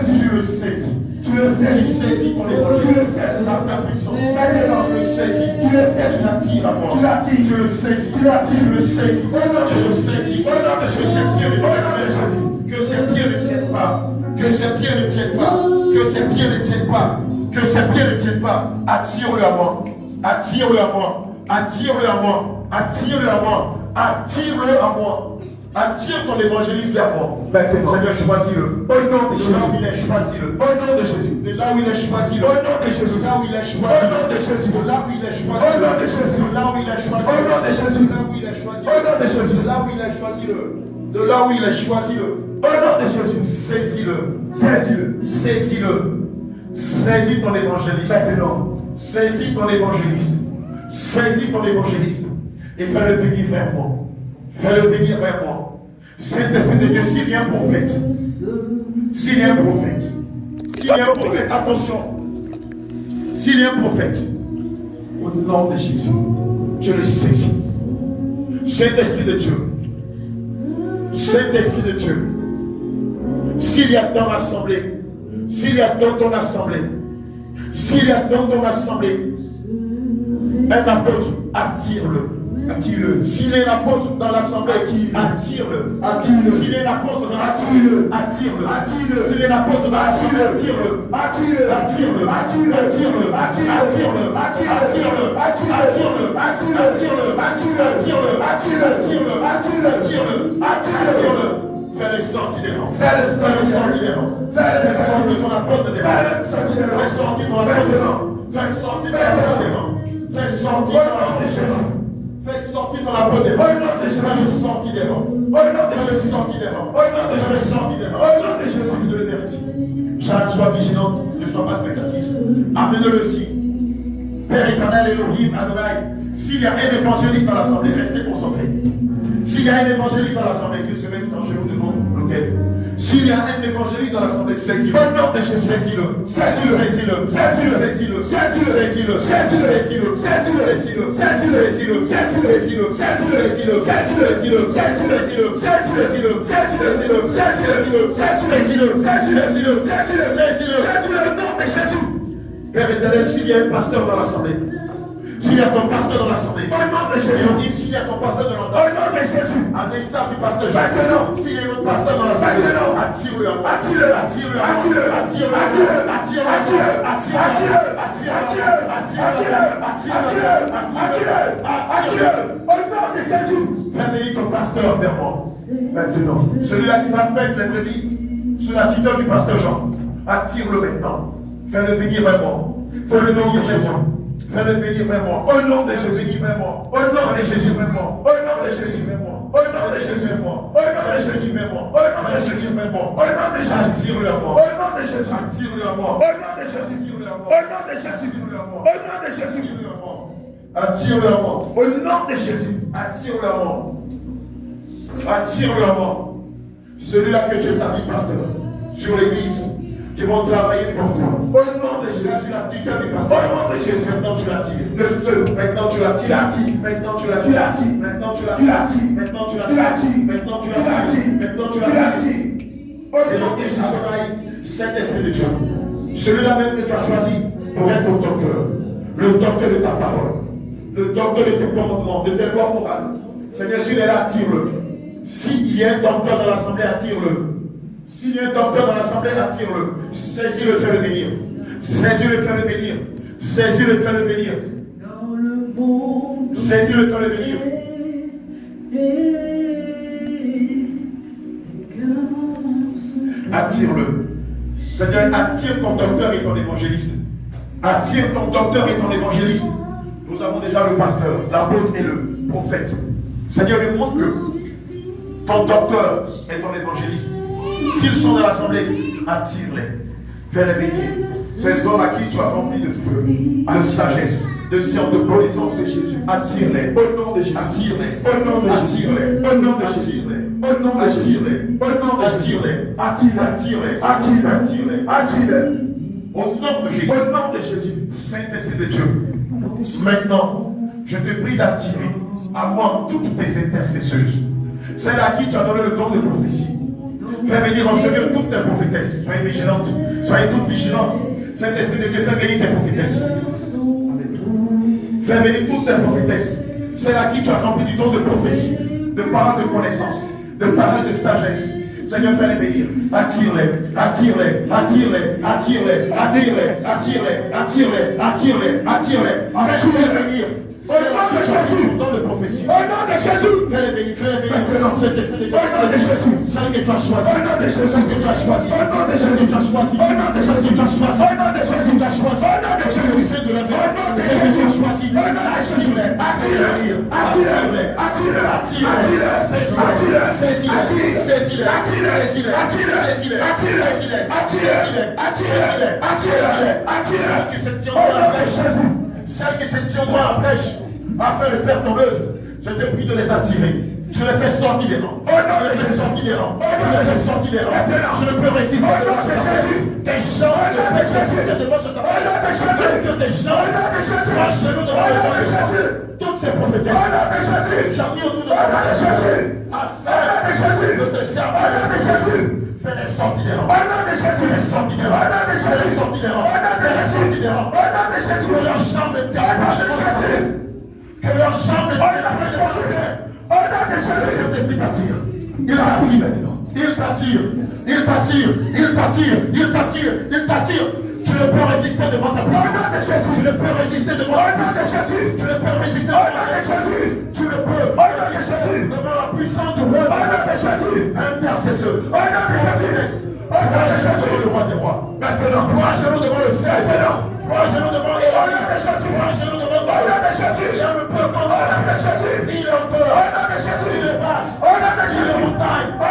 Tu le saisis. Tu le saisis ton évangéliste. Par ta puissance. Tu le saisis. Tu le saisis. Tu l'attires à moi. Tu l'attires. Tu le saisis. Tu l'attires. Je le saisis. Je le saisis. Que ses pieds ne tiennent pas. Que ses pieds ne tiennent pas. Que ses pieds ne tiennent pas. Que ses pieds ne tiennent pas. Que ses pieds ne tiennent pas. Attire-le à moi. Attire-le à moi. Attire-le à moi. Attire-le à moi. Attire-le à moi. Attire ton évangéliste vers moi. Seigneur, choisis-le. Au nom de Jésus. Là où il est, choisis-le. Au nom de Jésus. De là où il est, choisis-le. Au nom de Jésus. Là où il est, choisis-le. Au nom de Jésus. De là où il est, choisis-le. Au nom de Jésus. De là où il est, choisis-le. Au nom de Jésus. De là où il est, choisis-le. Au nom de Jésus. De là où il est, choisis-le. De là où il est, choisis-le. Au nom de Jésus. Saisis-le. Saisis-le. Saisis-le. Saisis ton évangéliste. Maintenant. Saisis ton évangéliste. Saisis ton évangéliste. Et fais-le venir vers moi. Fais-le venir vers moi. Saint-Esprit de Dieu, s'il y a un prophète, s'il y a un prophète, s'il y a un prophète, attention, S'il est un prophète, Au nom de Jésus. tu le saisis. Saint-Esprit de Dieu. Saint-Esprit de Dieu. S'il y a dans l'assemblée, s'il y a dans ton assemblée, s'il y a dans ton assemblée un apôtre, attire-le. Attire-le. S'il est l'apôtre dans l'assemblée, attire-le. Attire-le. S'il est l'apôtre dans l'assemblée, attire-le. Attire-le. S'il est l'apôtre dans l'assemblée, attire-le. Attire-le. Attire-le. Attire-le. Attire-le. Attire-le. Attire-le. Attire-le. Attire-le. Attire-le. Attire-le. Attire-le. Attire-le. Attire-le. Fais-le sortir des rangs. Fais-le sortir des rangs. Fais sortir ton apôtre des rangs. Fais-le sortir des rangs. Fais sortir ton apôtre des rangs. Fais sortir ton apôtre des rangs. Fais sortir ton apôtre des rangs. Fais sortir ton apôtre des rangs. Fais-le sortir des rangs. Fais-le sortir des rangs. Fais-le sortir des rangs. Amène-le vers ici. Jeanne, sois vigilante, ne sois pas spectatrice. Amène-le ici. Père éternel, Elohim, Adonai, s'il y a un évangéliste dans l'assemblée, restez concentrés. S'il y a un évangéliste dans l'assemblée, qu'il se mette en genoux devant l'autel. S'il y a un évangéliste dans l'assemblée, saisis-le. Saisis-le. Saisis-le. Saisis-le. Saisis-le. Saisis-le. Saisis-le. Saisis-le. Saisis-le. Saisis-le. Saisis-le. Saisis-le. Saisis-le. Saisis-le. Saisis-le. Saisis-le. Saisis-le. Au nom de Jésus. Père éternel, s'il y a un pasteur dans l'assemblée, s'il y a ton pasteur dans l'assemblée, au nom de Jésus, s'il y a ton pasteur dans l'assemblée, au nom de Jésus, à l'instar du pasteur Jacques, s'il y a un pasteur dans l'assemblée, attire-le, attire-le, attire-le, attire-le, attire-le, attire-le, attire-le, attire-le, au nom de Jésus, fais venir ton pasteur vers moi, maintenant, celui-là qui va mettre les brebis sous la tutelle du pasteur Jean, attire-le maintenant, fais-le venir vers moi, fais-le venir vers moi. Fais-le venir vers moi. Au nom de Jésus, venir vers moi. Au nom de Jésus, vers moi. Au nom de Jésus, vers moi. Au nom de Jésus, vers moi. Au nom de Jésus, vers moi. Au nom de Jésus, vers moi. Au nom de Jésus, attire-le à moi. Au nom de Jésus, attire-le à moi. Au nom de Jésus, attire-le à moi. Au nom de Jésus, attire-le à moi. Au nom de Jésus, attire-le à moi. Au nom de Jésus, attire-le à moi. Attire-le à moi. Celui-là que Dieu t'a mis, pasteur, sur l'église, qui vont travailler pour toi. Au nom de Jésus, la tutelle du pasteur. Au nom de Jésus, maintenant tu l'attires. Le feu, maintenant tu l'attires. Maintenant tu l'attires. Maintenant tu l'attires. Maintenant tu l'attires. Maintenant tu l'attires. Maintenant tu l'attires. Au nom de Jésus, Saint-Esprit de Dieu, celui-là même que tu as choisi pour être ton docteur, le docteur de ta parole, le docteur de tes commandements, de tes lois morales. Seigneur, s'il est là, attire-le. S'il y a un docteur dans l'assemblée, attire-le. S'il y a un docteur dans l'assemblée, attire-le. Saisis-le, fais-le venir. Saisis-le, fais-le venir. Saisis-le, fais-le venir. Saisis-le, fais-le venir. Attire-le. Seigneur, attire ton docteur et ton évangéliste. Attire ton docteur et ton évangéliste. Nous avons déjà le pasteur, l'apôtre et le prophète. Seigneur, lui montre que ton docteur et ton évangéliste, s'ils sont dans l'assemblée, attire-les. Fais-les venir. Ces hommes à qui tu as rempli de feu, de sagesse, de science, de connaissance, Jésus. Attire-les. Au nom de Jésus. Attire-les. Au nom de Jésus. Attire-les. Au nom de Jésus. Au nom de Jésus. Au nom de Jésus. Attire-les. Attire-les. Attire-les. Attire-les. Au nom de Jésus. Au nom de Jésus. Saint-Esprit de Dieu. Maintenant, je te prie d'attirer à moi toutes tes intercesseuses. Celles à qui tu as donné le don de prophétie. Fais venir en ce lieu toutes tes prophétesses. Soyez vigilantes. Soyez toutes vigilantes. Saint-Esprit de Dieu, fais venir tes prophétesses. Fais venir toutes tes prophétesses. Celles à qui tu as rempli du don de prophétie, de paroles de connaissance, de paroles de sagesse. Seigneur, fais-les venir. Attire-les, attire-les, attire-les, attire-les, attire-les, attire-les, attire-les, attire-les, attire-les. Fais-les venir. Au nom de Jésus, dans le prophétie. Au nom de Jésus, fais-les venir, fais-les venir. Cet esprit de Dieu, au nom de Jésus, celle que tu as choisi, au nom de Jésus, celle que tu as choisi, au nom de Jésus, tu as choisi, au nom de Jésus, tu as choisi, au nom de Jésus, tu as choisi, au nom de Jésus, c'est de la paix, au nom de Jésus, tu as choisi, au nom de Jésus, attire-les, attire-les, attire-les, attire-les, saisis-les, saisis-les, saisis-les, saisis-les, saisis-les, saisis-les, attire-les, attire-les, attire-les, attire-les, qui se tient dans la paix, Jésus. Celles qui se tiendront à la brèche afin de faire ton œuvre, je te prie de les attirer. Je les fais sortir des rangs. Je les fais sortir des rangs. Je les fais sortir des rangs. Je ne peux résister devant ce appel. Tes gens ne peuvent résister devant ce appel. Que tes gens soient à genoux devant le roi de Jésus. Toutes ces prophétesses, j'en ai autour de moi. Afin de te servir. Fais-les sortir des rangs. Fais-les sortir des rangs. Fais-les sortir des rangs. Fais-les sortir des rangs. Que leurs jambes ne tiennent pas devant Jésus. Que leurs jambes ne tiennent pas devant Jésus. Le Saint-Esprit t'attire. Il t'attire maintenant. Il t'attire. Il t'attire. Il t'attire. Il t'attire. Il t'attire. Tu ne peux résister devant sa puissance. Tu ne peux résister devant sa puissance. Tu ne peux résister devant Jésus. Tu ne peux devant la puissance du roi de Jésus. Intercesseur. Le roi des rois. Maintenant, toi, à genoux devant le Seigneur. Toi, à genoux devant le roi de Jésus. Toi, à genoux devant le roi de Jésus. Il y a le peuple de Jésus. Il est en peur. Il est basse. Il est montagne. Il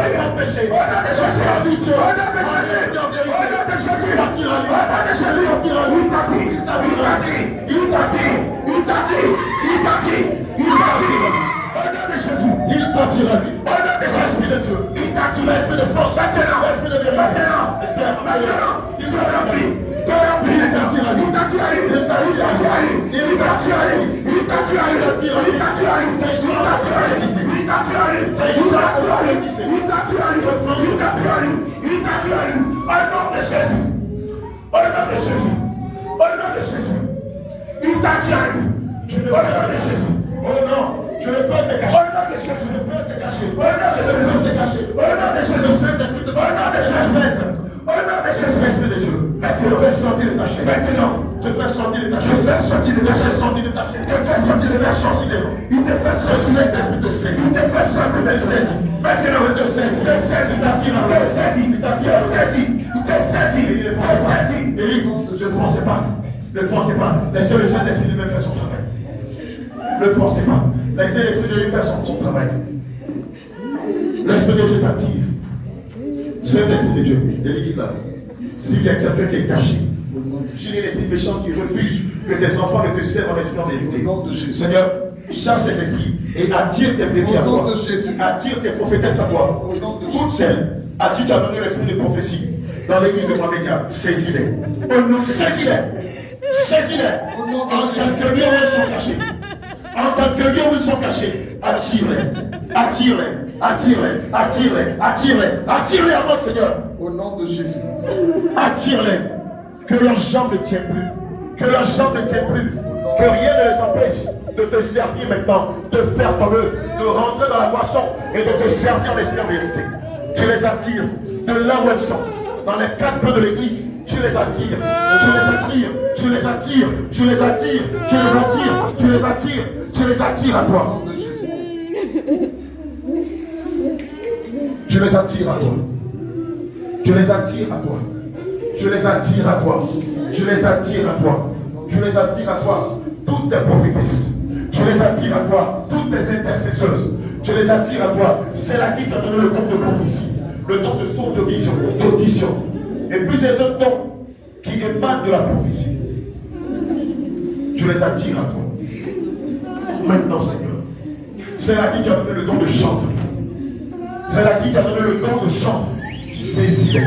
est pas péché. Je suis habitué. Il t'attire à lui. Il t'attire. Il t'attire. Il t'attire à lui. L'esprit de Dieu. Il t'attire. L'esprit de force. L'esprit de vérité. Il t'attire à lui. Oh non, je ne peux te cacher. Au nom de Jésus, je ne peux te cacher. Au nom de Jésus, je ne peux te cacher. Au nom de Jésus, le Saint-Esprit te fait sortir. Au nom de Jésus, l'Esprit de Dieu. Tu le fais sortir de ta chair. Maintenant, tu fais sortir de ta chair. Tu fais sortir de ta chair. Sortir de ta chair. Tu fais sortir de ta chair. Il te fait sortir. Le Saint-Esprit te saisit. Il te fait sortir. Il te saisit. Maintenant, il te saisit. Il te saisit. Il t'attire. Il te saisit. Il t'attire. Il te saisit. Il te saisit. Élie, ne forcez pas. Ne forcez pas. Laissez le Saint-Esprit lui-même faire son travail. Ne forcez pas. Laissez l'Esprit de Dieu faire son travail. L'Esprit de Dieu t'attire. C'est l'Esprit de Dieu. Et il là. S'il y a quelqu'un qui est caché, s'il y a l'esprit méchant qui refuse que tes enfants ne te servent en esprit en vérité, Seigneur, chasse ces esprits et attire tes bébés à toi. Attire tes prophétesses à toi. Toutes celles à qui tu as donné l'esprit de prophétie dans l'église de Mohamedia, saisis-les. Saisis-les. Saisis-les. En tant que lieu où ils sont cachés. En tant que lieu où ils sont cachés, attire-les. Attire-les. Attire-les, attire-les, attire-les, attire-les à moi, Seigneur. Au nom de Jésus. Attire-les. Que leurs jambes ne tiennent plus. Que leurs jambes ne tiennent plus. Que rien ne les empêche de te servir maintenant, de faire ton œuvre, de rentrer dans la boisson et de te servir en esprit en vérité. Tu les attires de là où elles sont. Dans les quatre coins de l'église, tu les attires. Tu les attires. Tu les attires. Tu les attires. Tu les attires. Tu les attires. Tu les attires à toi. Je les attire à toi. Je les attire à toi. Je les attire à toi. Je les attire à toi. Je les attire à toi. Toutes tes prophétesses. Je les attire à toi. Toutes tes intercesseuses. Je les attire à toi. C'est là qui t'a donné le don de prophétie. Le don de son de vision, d'audition. Et plusieurs autres dons qui émanent de la prophétie. Je les attire à toi. Maintenant, Seigneur. C'est là qui t'a donné le don de chanter. C'est là qui t'a donné le don de chant. Saisis-les,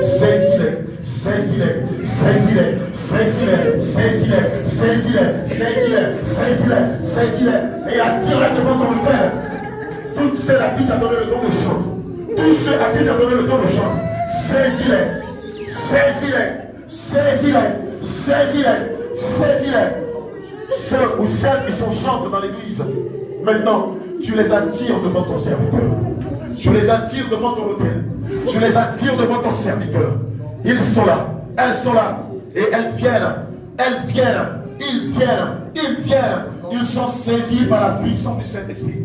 saisis-les, saisis-les, saisis-les, saisis-les, saisis-les, saisis-les, saisis-les, saisis-les, saisis-les, et attire-les devant ton Père. Toutes celles à qui t'a donné le don de chant, tous ceux à qui t'a donné le don de chant, saisis-les, saisis-les, saisis-les, saisis-les, saisis-les. Ceux ou celles qui sont chantres dans l'église, maintenant, tu les attires devant ton serviteur. Tu les attires devant ton autel. Tu les attires devant ton serviteur. Ils sont là. Elles sont là. Et elles viennent. Elles viennent. Ils viennent. Ils viennent. Ils sont saisis par la puissance du Saint-Esprit.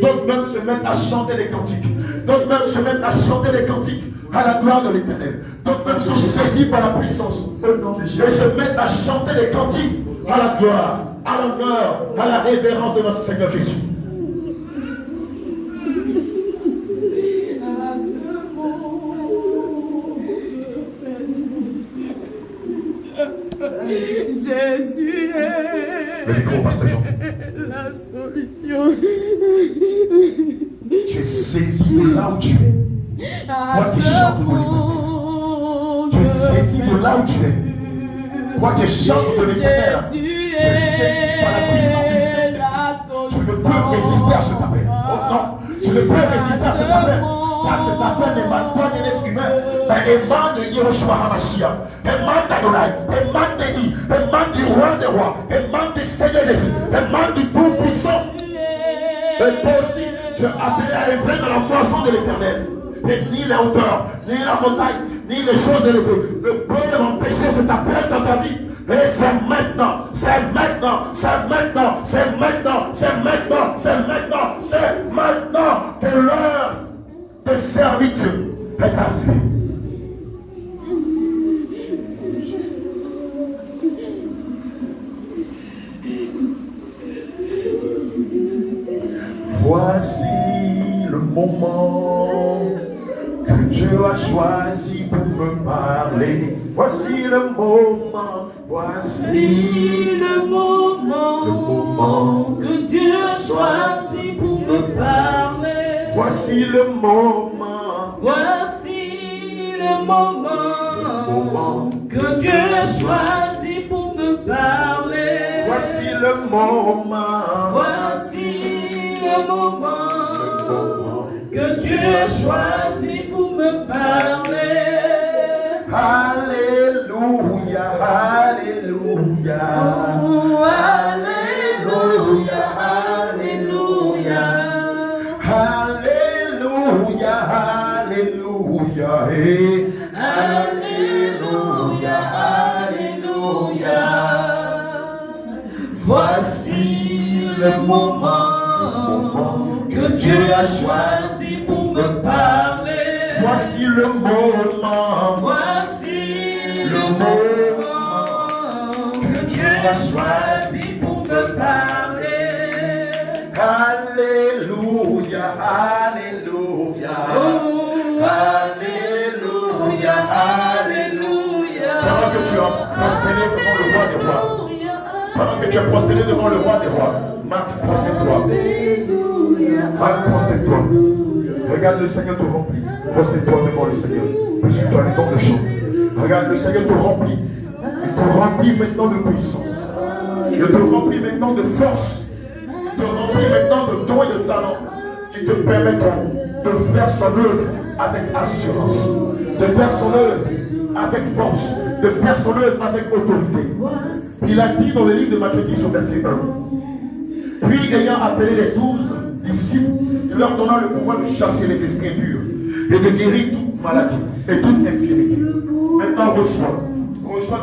D'autres même se mettent à chanter des cantiques. D'autres même se mettent à chanter des cantiques à la gloire de l'Éternel. D'autres même sont saisis par la puissance. Et se mettent à chanter des cantiques à la gloire, à l'honneur, à la révérence de notre Seigneur Jésus. Jésus est le micro, pasteur Jean. la solution. Tu es saisi de là où tu es. Toi qui chantes de l'éternel. Tu es saisi de là où tu es. Toi qui chantes de l'éternel. Tu es saisi par la puissance du Saint-Esprit. Tu ne peux résister à cet appel. Oh non, tu ne peux résister à cet appel. Car cet appel n'émane pas d'un être humain, mais émane de Yehoshua HaMashiach, émane d'Adonai, émane d'Élie, émane du roi des rois, émane du Seigneur Jésus, émane du Tout-Puissant. Et toi aussi, tu es appelé à œuvrer dans la moisson de l'Éternel. Et ni les hauteurs, ni la montagne, ni les choses élevées ne peuvent empêcher cet appel dans ta vie. Et c'est maintenant, c'est maintenant, c'est maintenant, c'est maintenant, c'est maintenant, c'est maintenant, c'est maintenant que l'heure de servitude est arrivée. Voici le moment que Dieu a choisi pour me parler. Voici le moment, voici le moment que Dieu a choisi pour me parler. Voici le moment, voici le moment que Dieu a choisi pour me parler. Voici le moment, voici le moment que Dieu a choisi pour me parler. Alléluia, alléluia, alléluia, alléluia, alléluia, alléluia, hey. Alléluia, alléluia. Voici le moment que Dieu a choisi pour me parler. Voici le moment, voici le moment que Dieu a choisi pour me parler. Alléluia, alléluia, alléluia, alléluia. Pendant que tu as prosterné devant le roi des rois, pendant que tu as prosterné devant le roi des rois, Marthe, prosterne-toi. Marthe, prosterne-toi. Regarde, le Seigneur te remplit. Prosterne-toi devant le Seigneur, parce que tu as le don de chanter. Regarde, le Seigneur te remplit. Il te remplit maintenant de puissance. Il te remplit maintenant de force. Il te remplit maintenant de dons et de talents qui te permettront de faire son œuvre avec assurance, de faire son œuvre avec force, de faire son œuvre avec autorité. Il a dit dans le livre de Matthieu 10 au verset 1. Puis ayant appelé les 12 disciples, il leur donna le pouvoir de chasser les esprits impurs et de guérir toute maladie et toute infirmité. Maintenant reçois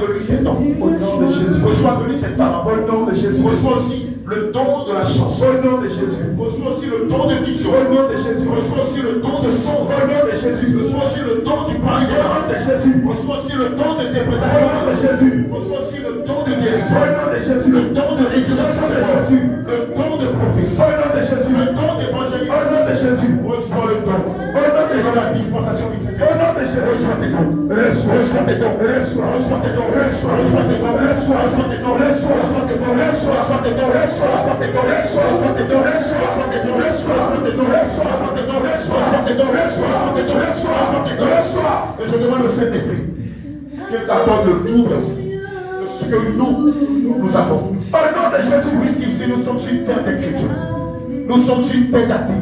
de lui ses dons. Au nom de Jésus. Reçois de lui ses talents. Au nom de Jésus. Reçois aussi le don de la chanson. Au nom de Jésus. Reçois aussi le don de vision. Au nom de Jésus. Reçois aussi le don de son. Au nom de Jésus. Reçois aussi le don du parler de langue. De Jésus. Reçois aussi le don d'interprétation. Au nom de Jésus. Reçois aussi le don de guérison. Au nom de Jésus. Le don de résurrection de Jésus. Le don de prophétie. Au nom de Jésus. Le don d'évangélisation. Au nom de Jésus. Reçois le don. Au nom de Jésus. La dispensation du Seigneur. Au nom de Jésus. Reçois tes dons. Reçois tes dons. Reçois tes dons. Reçois tes dons. Reçois tes dons. Reçois tes dons. Reçois tes dons. Reçois tes dons. Reçois tes dons. Reçois tes dons. Reçois tes dons. Reçois tes dons. Reçois tes dons. Reçois tes dons. Reçois tes dons. Et je demande au Saint-Esprit qu'il t'accorde le double de ce que nous avons. Au nom de Jésus, puisqu'ici nous sommes sur une terre d'écriture. Nous sommes sur une terre d'athée.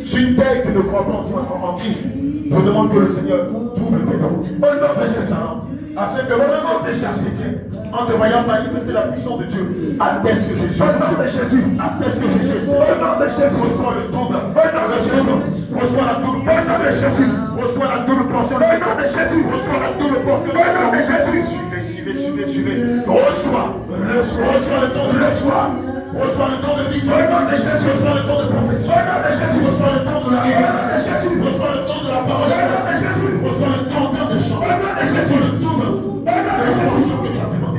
Sur une terre qui ne croit pas en Christ. Je demande que le Seigneur t'ouvre tes dons. Au nom de Jésus. Afin que vraiment déjà en te voyant manifester la puissance de Dieu, atteste que Jésus. Au nom de Jésus. Atteste que Jésus est Seigneur. Au nom de Jésus. Reçois le double. Au nom de Jésus. Reçois la double portion de Jésus. Reçois la double portion de Jésus. Reçois la double portion de Jésus. Suivez. Reçois le don de reçois. Reçois le don de vision. Au nom de Jésus. Reçois le don de prophétie. Au nom de Jésus. Reçois le don de la révélation. Reçois le don de la parole. Au nom de Jésus. Reçois le don de chant. Au nom de Jésus. Le double. Que tu as demandé.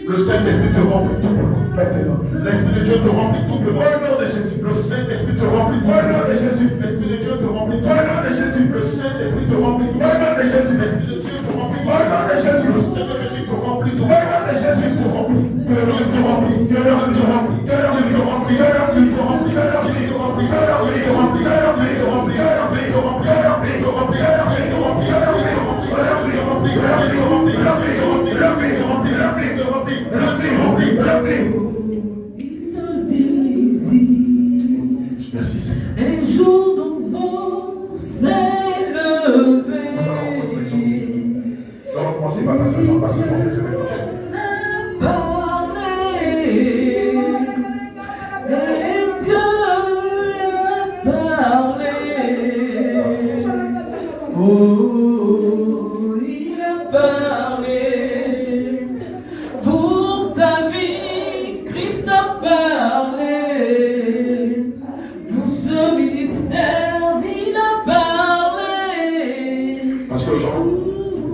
Le Saint-Esprit te remplit doublement. L'Esprit de Dieu te remplit doublement. Le Saint-Esprit te remplit doublement. L'Esprit de Dieu Merci Seigneur. Un jour nouveau s'est levé. Nous allons reprendre les autres. Nous allons commencer par Pasteur Jean, parce que Jean fait de il a parlé pour ta vie, Christ a parlé pour ce ministère, il a parlé. Pasteur Jean,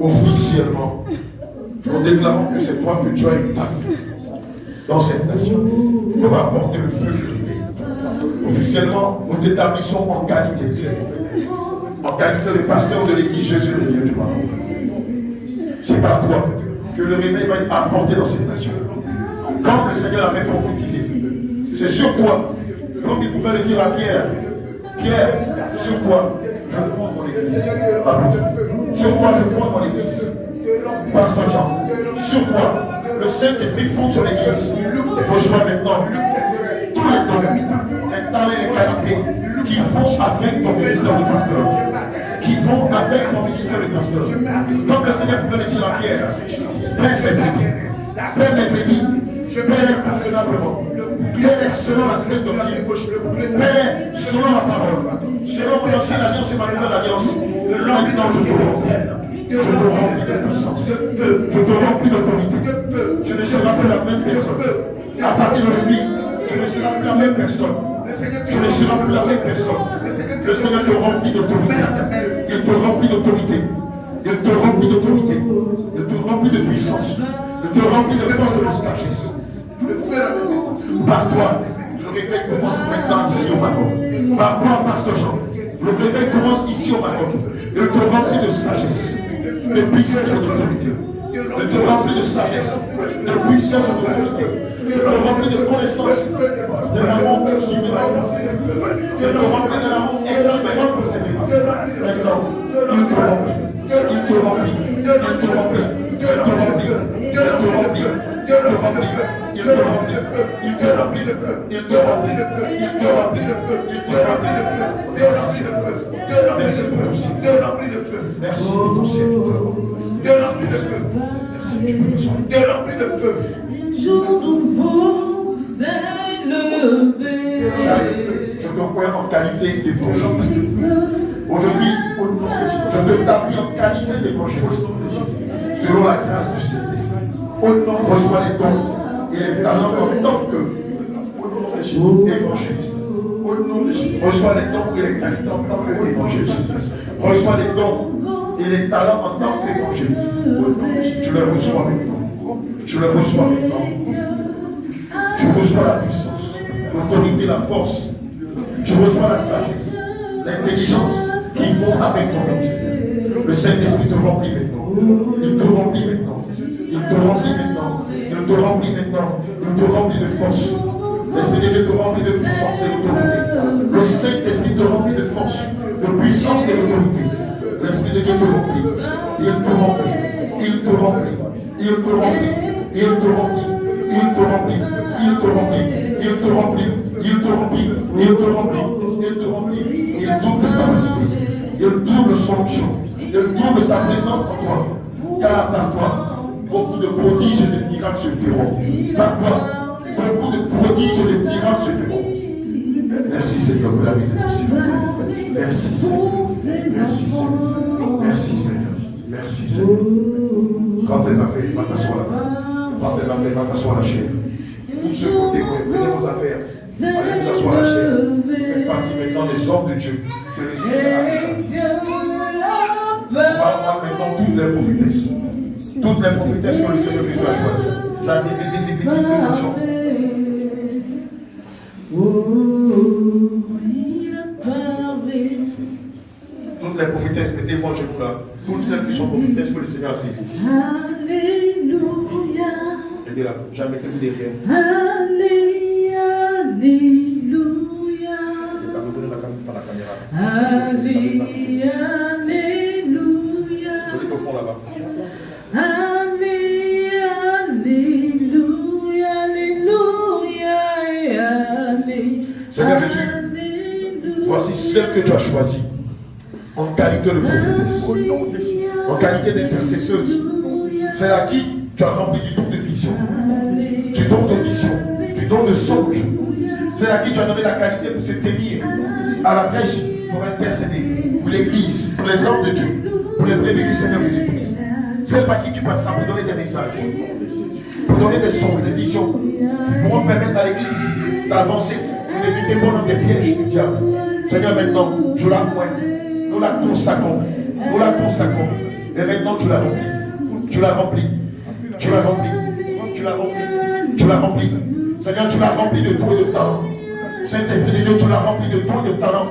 officiellement, nous déclarons que c'est toi que Dieu a établi dans cette nation pour apporter le feu de Dieu. Officiellement, nous établissons en qualité de pasteur de l'église Jésus le Dieu du Maroc. C'est par toi que le réveil va être apporté dans cette nation. Comme le Seigneur avait prophétisé, c'est sur toi, comme il pouvait le dire à Pierre, Pierre, sur toi, je fonde mon église. Sur toi, je fonde mon église. Pasteur Jean, sur toi, le Saint-Esprit fonde sur l'église. Reçois maintenant tous les talents et les qualités qui vont avec ton ministère de pasteur. Qui vont avec ton ministère de pasteur. Comme le Seigneur pouvait le dire à Pierre, Père est béni. Père est béni. Père est convenablement. Père est selon la sainte doctrine. Père selon la parole. Selon mon ancienne alliance et ma nouvelle alliance. Maintenant je te remplis. Je te remplis de puissance. Je te remplis d'autorité. Je ne serai plus la même personne. À partir d'aujourd'hui, je ne serai plus la même personne. Je ne serai plus la même personne. Le Seigneur te remplit d'autorité. Il te remplit d'autorité. Il te remplit d'autorité. Il te remplit de puissance. Il te remplit de force et de sagesse. Par toi, le réveil commence maintenant ici au Maroc. Par toi, Pasteur Jean, le réveil commence ici au Maroc. Il te remplit de sagesse, de puissance et d'autorité. Il te remplit de sagesse, de puissance et d'autorité. Il te remplit de connaissance, de l'amour que tu veux. Il te remplit de l'amour exagérant pour Seigneur. Maintenant, il te remplit. Il te remplit. Il te remplit. Il te remplit. Il te remplit. Il te remplit. Il te remplit de feu. Il te remplit de feu. Il te remplit de feu. Il te remplit de feu. Il te remplit de feu. Il te remplit de feu. Merci pour ton Dieu. Te remplis de feu. Merci pour ton serviteur. Te remplis de feu. Merci pour ton soin. Te remplis de feu. Un jour nouveau s'est levé. Je te crois en qualité d'évangéliste. Aujourd'hui, je te t'appuie en qualité d'évangéliste. Selon la grâce du Saint-Esprit. Reçois les dons et les talents en tant que évangéliste. Reçois les dons et les qualités en tant qu'évangéliste. Reçois les dons et les talents en tant qu'évangéliste. Tu les reçois maintenant. Tu les reçois maintenant. Tu reçois la puissance, l'autorité, la force. Tu reçois la sagesse, l'intelligence qui vont avec ton ministère. Le Saint-Esprit te remplit maintenant. Il te remplit maintenant. Il te remplit maintenant. Il te remplit maintenant. Il te remplit de force. L'Esprit de Dieu te remplit de puissance et d'autorité. Le Saint-Esprit te remplit de force, de puissance et d'autorité. L'Esprit de Dieu te remplit. Il te remplit. Il te remplit. Il te remplit. Il te remplit. Il te remplit. Il te remplit. Il te remplit. Il te remplit. Il te remplit. Il te remplit. Il double tes capacités. Il double son onction. Il double sa présence en toi. Car par toi, beaucoup de prodiges et de miracles se feront. Par toi, beaucoup de prodiges et de miracles se feront. Merci Seigneur pour la vie de merci. Merci Seigneur. Merci Seigneur. Merci Seigneur. Merci Seigneur. Prends tes affaires, va t'asseoir là-bas. Prends tes affaires, va t'asseoir la chair. Tous ceux côté, prenez vos affaires. Allez vous asseoir la chair. Vous faites partie maintenant des hommes de Dieu. Que le Seigneur a établi. On va voir maintenant toutes les prophétesses. Toutes les prophétesses que le Seigneur Jésus a choisies. J'avais des dimensions. Toutes les prophétesses, mettez-vous en genoux là. Toutes celles qui sont prophétesses que le Seigneur a saisies. Alléluia. Mettez là, mettez-vous derrière. Alléluia. Et t'as donné par la caméra. Alléluia. Je l'ai au fond là-bas. Alléluia. celle que tu as choisie en qualité de prophétesse, en qualité d'intercesseuse, celle à qui tu as rempli du don de vision, du don d'audition, du don de songe, celle à qui tu as donné la qualité pour se tenir à la brèche, pour intercéder, pour l'église, pour les hommes de Dieu, pour les brebis du Seigneur Jésus-Christ. Celle par qui tu passeras pour donner des messages, pour donner des songes, des visions, qui pourront permettre à l'église d'avancer et d'éviter bon nombre des pièges du diable. Seigneur, maintenant, je la pointe, nous la consacrons, et maintenant tu la remplis, tu la remplis, tu la remplis, tu la remplis, tu la remplis. Seigneur, tu l'as rempli de tout et de talent. Saint-Esprit de Dieu, tu l'as rempli de tout et de talent.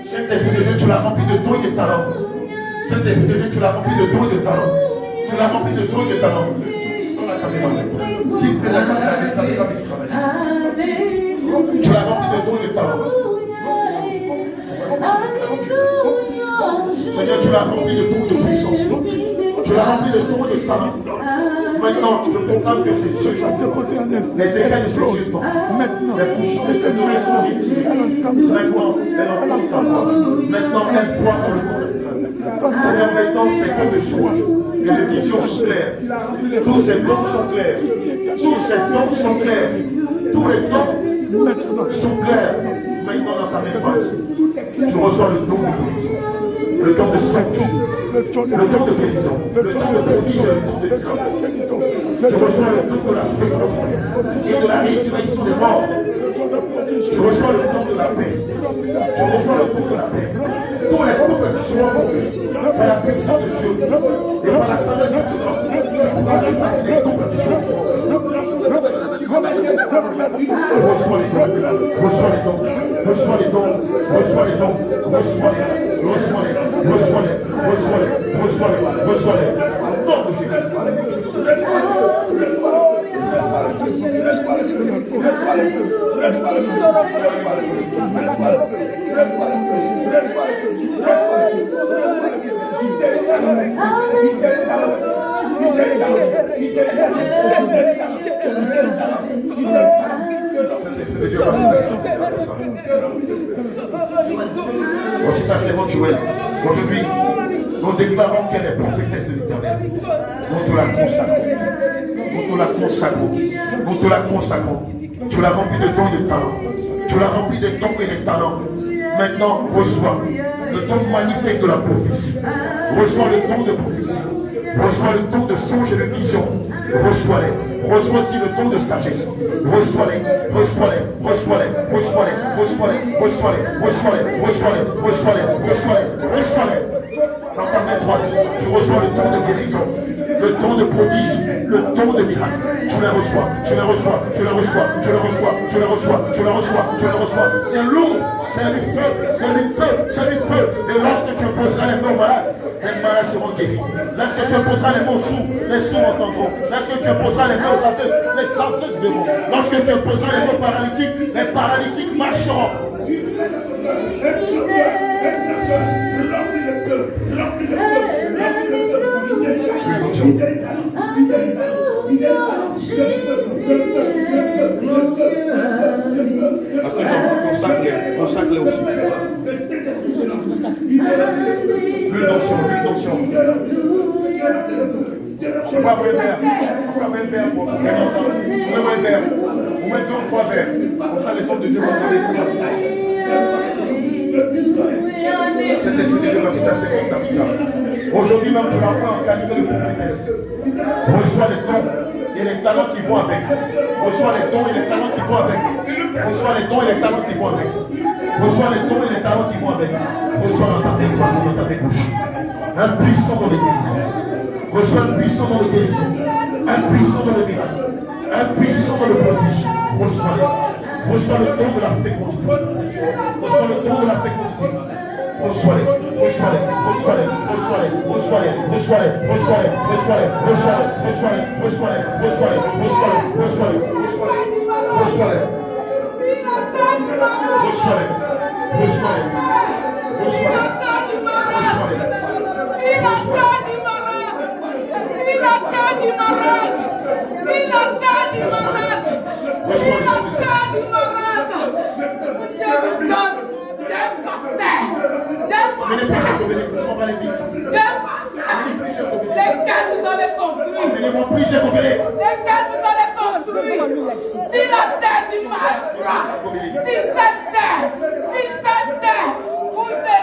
Saint-Esprit de Dieu, tu l'as rempli de tout et de talent. Saint-Esprit de Dieu, tu l'as rempli de tout et de talent. Tu l'as rempli de tout et de talent. Dans la caméra. Qui fait la caméra avec ça, les gars, qui travaillent. Tu l'as rempli de tout et de talent. Seigneur, tu l'as rempli de tout et de puissance. Tu l'as rempli de tout et de talent. Maintenant, je proclame que c'est ce jour. Les écailles de ces yeux, les bouchons de ces oreilles sont retirés. Maintenant, elle entend ta voix. Maintenant, elle voit dans le monde astral. Seigneur, maintenant, ces dons de songe et de vision sont clairs. Tous ces dons sont clairs. Tous ces dons sont clairs. Tous les dons sont clairs. Maintenant, dans sa même face, tu reçois le don de guérison, le don de santé, le don de guérison, le don de prodige, le don de miracle. Je reçois le don de la fécondité et de la résurrection des morts. Je reçois le don de la paix. Je reçois le don de la paix. Tous les prophètes seront morts par la puissance de Dieu et par la sagesse de Dieu. Par les dons des compétitions. Reçois les dons, reçois les dons, reçois les dons, reçois les dons, reçois les, reçois les, reçois les, reçois les, reçois les, reçois les. Au nom de Jésus. Voici ta servante Joël. Aujourd'hui, nous déclarons qu'elle est prophétesse de l'Éternel. Nous te la consacrons. Nous te la consacrons. Nous te la consacrons. Tu l'as rempli de dons et de talents. Tu l'as rempli de dons et de talents. Maintenant, reçois le don manifeste de la prophétie. Reçois le don de prophétie. Reçois le don de songe et de vision. Reçois-les. Reçois aussi le don de sagesse. Reçois-les, reçois-les, reçois-les, reçois-les, reçois-les, reçois-les, reçois-les, reçois-les, reçois-les, reçois-les, reçois-les. Dans ta main droite, tu reçois le don de guérison, le don de prodige, le don de miracle. Tu les reçois, tu les reçois, tu les reçois, tu les reçois, tu les reçois, tu les reçois, tu les reçois. C'est lourd, c'est du feu, c'est du feu, c'est du feu. Et lorsque tu poseras les mains aux malades, les malades seront guéris. Lorsque tu poseras les mains aux sourds, les sourds entendront. Lorsque tu poseras les mains aux aveugles, les aveugles verront. Lorsque tu poseras les mains aux paralytiques, les paralytiques marcheront. Pasteur Jean, consacre-les aussi. L'huile d'onction, l'huile d'onction. On peut avoir un verre. On peut avoir un verre pour gagner en temps. On peut avoir un verre. On met 2 ou 3 verres. Comme ça, les hommes de Dieu vont travailler pour nous. Cet esprit de Dieu, voici ta seconde Tabitha. Aujourd'hui même, je l'envoie en qualité de prophétesse. Reçois les dons et les talents qui vont avec. Reçois les dons et les talents qui vont avec. Reçois les dons et les talents qui vont avec. Reçois les dons et les talents qui vont avec. Reçois dans ta main droite et dans ta main gauche. Un puissant dans les guérisons. Reçois un puissant dans les guérisons. Un puissant dans les miracles. Un puissant dans le prodige. Reçois-les. Reçois le don de la fécondité. Reçois le don de la fécondité. Reçois-les, reçois-les, reçois-les, reçois-les, reçois-les, reçois-les, reçois-les, reçois-les, reçois-les, reçois-les, reçois-les, reçois-les, reçois-les, reçois-les, Je vous donne d'un pasteur. On va aller vite. Lesquels vous allez construire. Amenez-moi plusieurs combelés. Lesquels vous allez construire. Si la terre du Mahatma, si cette terre, vous serez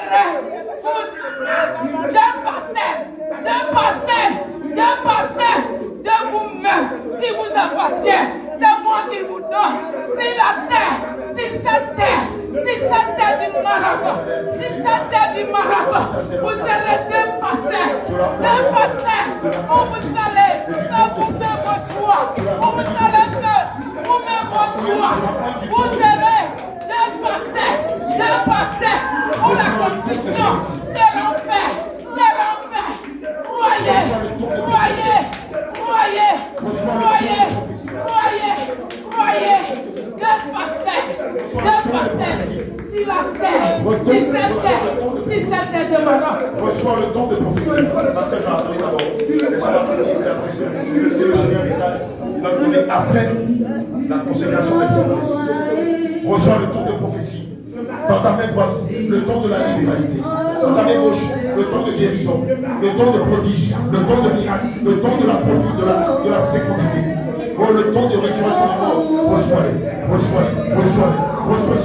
deux parcelles de vous-même qui vous appartient. C'est moi qui vous donne. Si la terre, si cette terre du Maroc, vous serez deux parcelles où vous allez faire vos choix, où vous allez faire vous-même vos choix. Vous serez deux parcelles où la construction sera faite. Croyez, deux parcelles. Si la terre, si cette terre de Maroc. Reçois le don de prophétie. Parce que je vais attendre d'abord. Le Seigneur Israël, il va te donner après la consécration des prophéties. Reçois le don de prophétie. Dans ta main droite, le don de la libéralité. Dans ta main gauche, le don de guérison, le don de prodige, le don de miracle, le don de la profite, de la fécondité. Oh, le don de résurrection des morts. Reçois-les. Reçois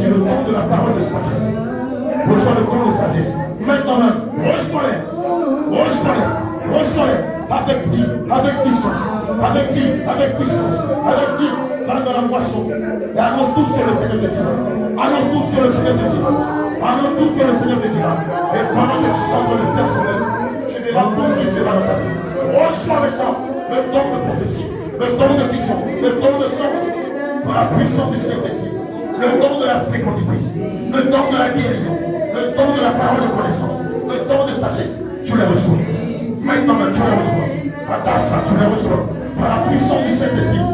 le don de la parole de sagesse. Reçois le don de sagesse. Maintenant, reçois-les. Avec vie, avec puissance. Va dans la moisson. Et annonce tout ce que le Seigneur te dira. Et pendant que tu seras en train de faire son œuvre, tu verras tout ce qui sera dans ta vie. Reçois maintenant le don de prophétie, le don de vision, le don de sang, par la puissance du Saint-Esprit, le don de la fécondité, le don de la guérison, le don de la parole de connaissance, le don de sagesse. Tu les reçois. Maintenant, tu les reçois. Tu les reçois. Par la puissance du Saint-Esprit,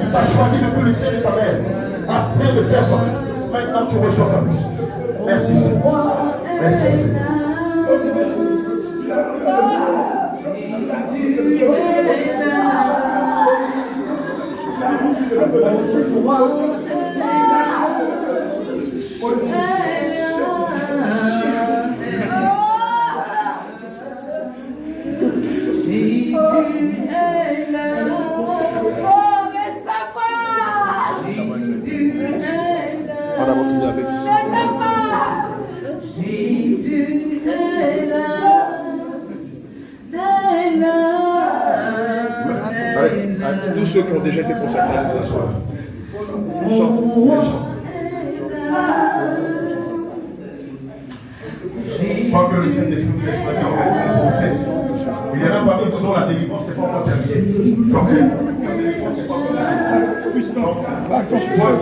il t'a choisi depuis le ciel de ta mère afin de faire son œuvre. Maintenant, tu reçois sa puissance. Merci Seigneur. On a fini avec. Allez, tous ceux qui ont déjà été consacrés à cette soirée. Chante. Pas que le Saint-Esprit vous ait choisi en fait. Il y en a parmi vous dont la délivrance n'est pas encore terminée. Donc, la délivrance n'est pas encore terminée. Puissance. Moi,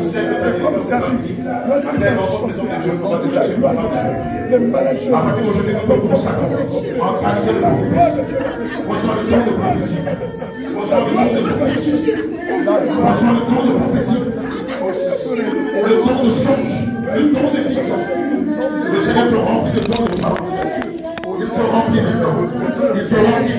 je sais que ta délivrance est terminée. Après, on va présenter Dieu, on va te chercher. À partir d'aujourd'hui, nous nous consacrons en qualité de prophétie. Reçois le don de prophétie. Reçois le don de prophétie. Le don de songe. Le don de vision. Le Seigneur te remplit de don de parole. Il te remplit maintenant. Il te remplit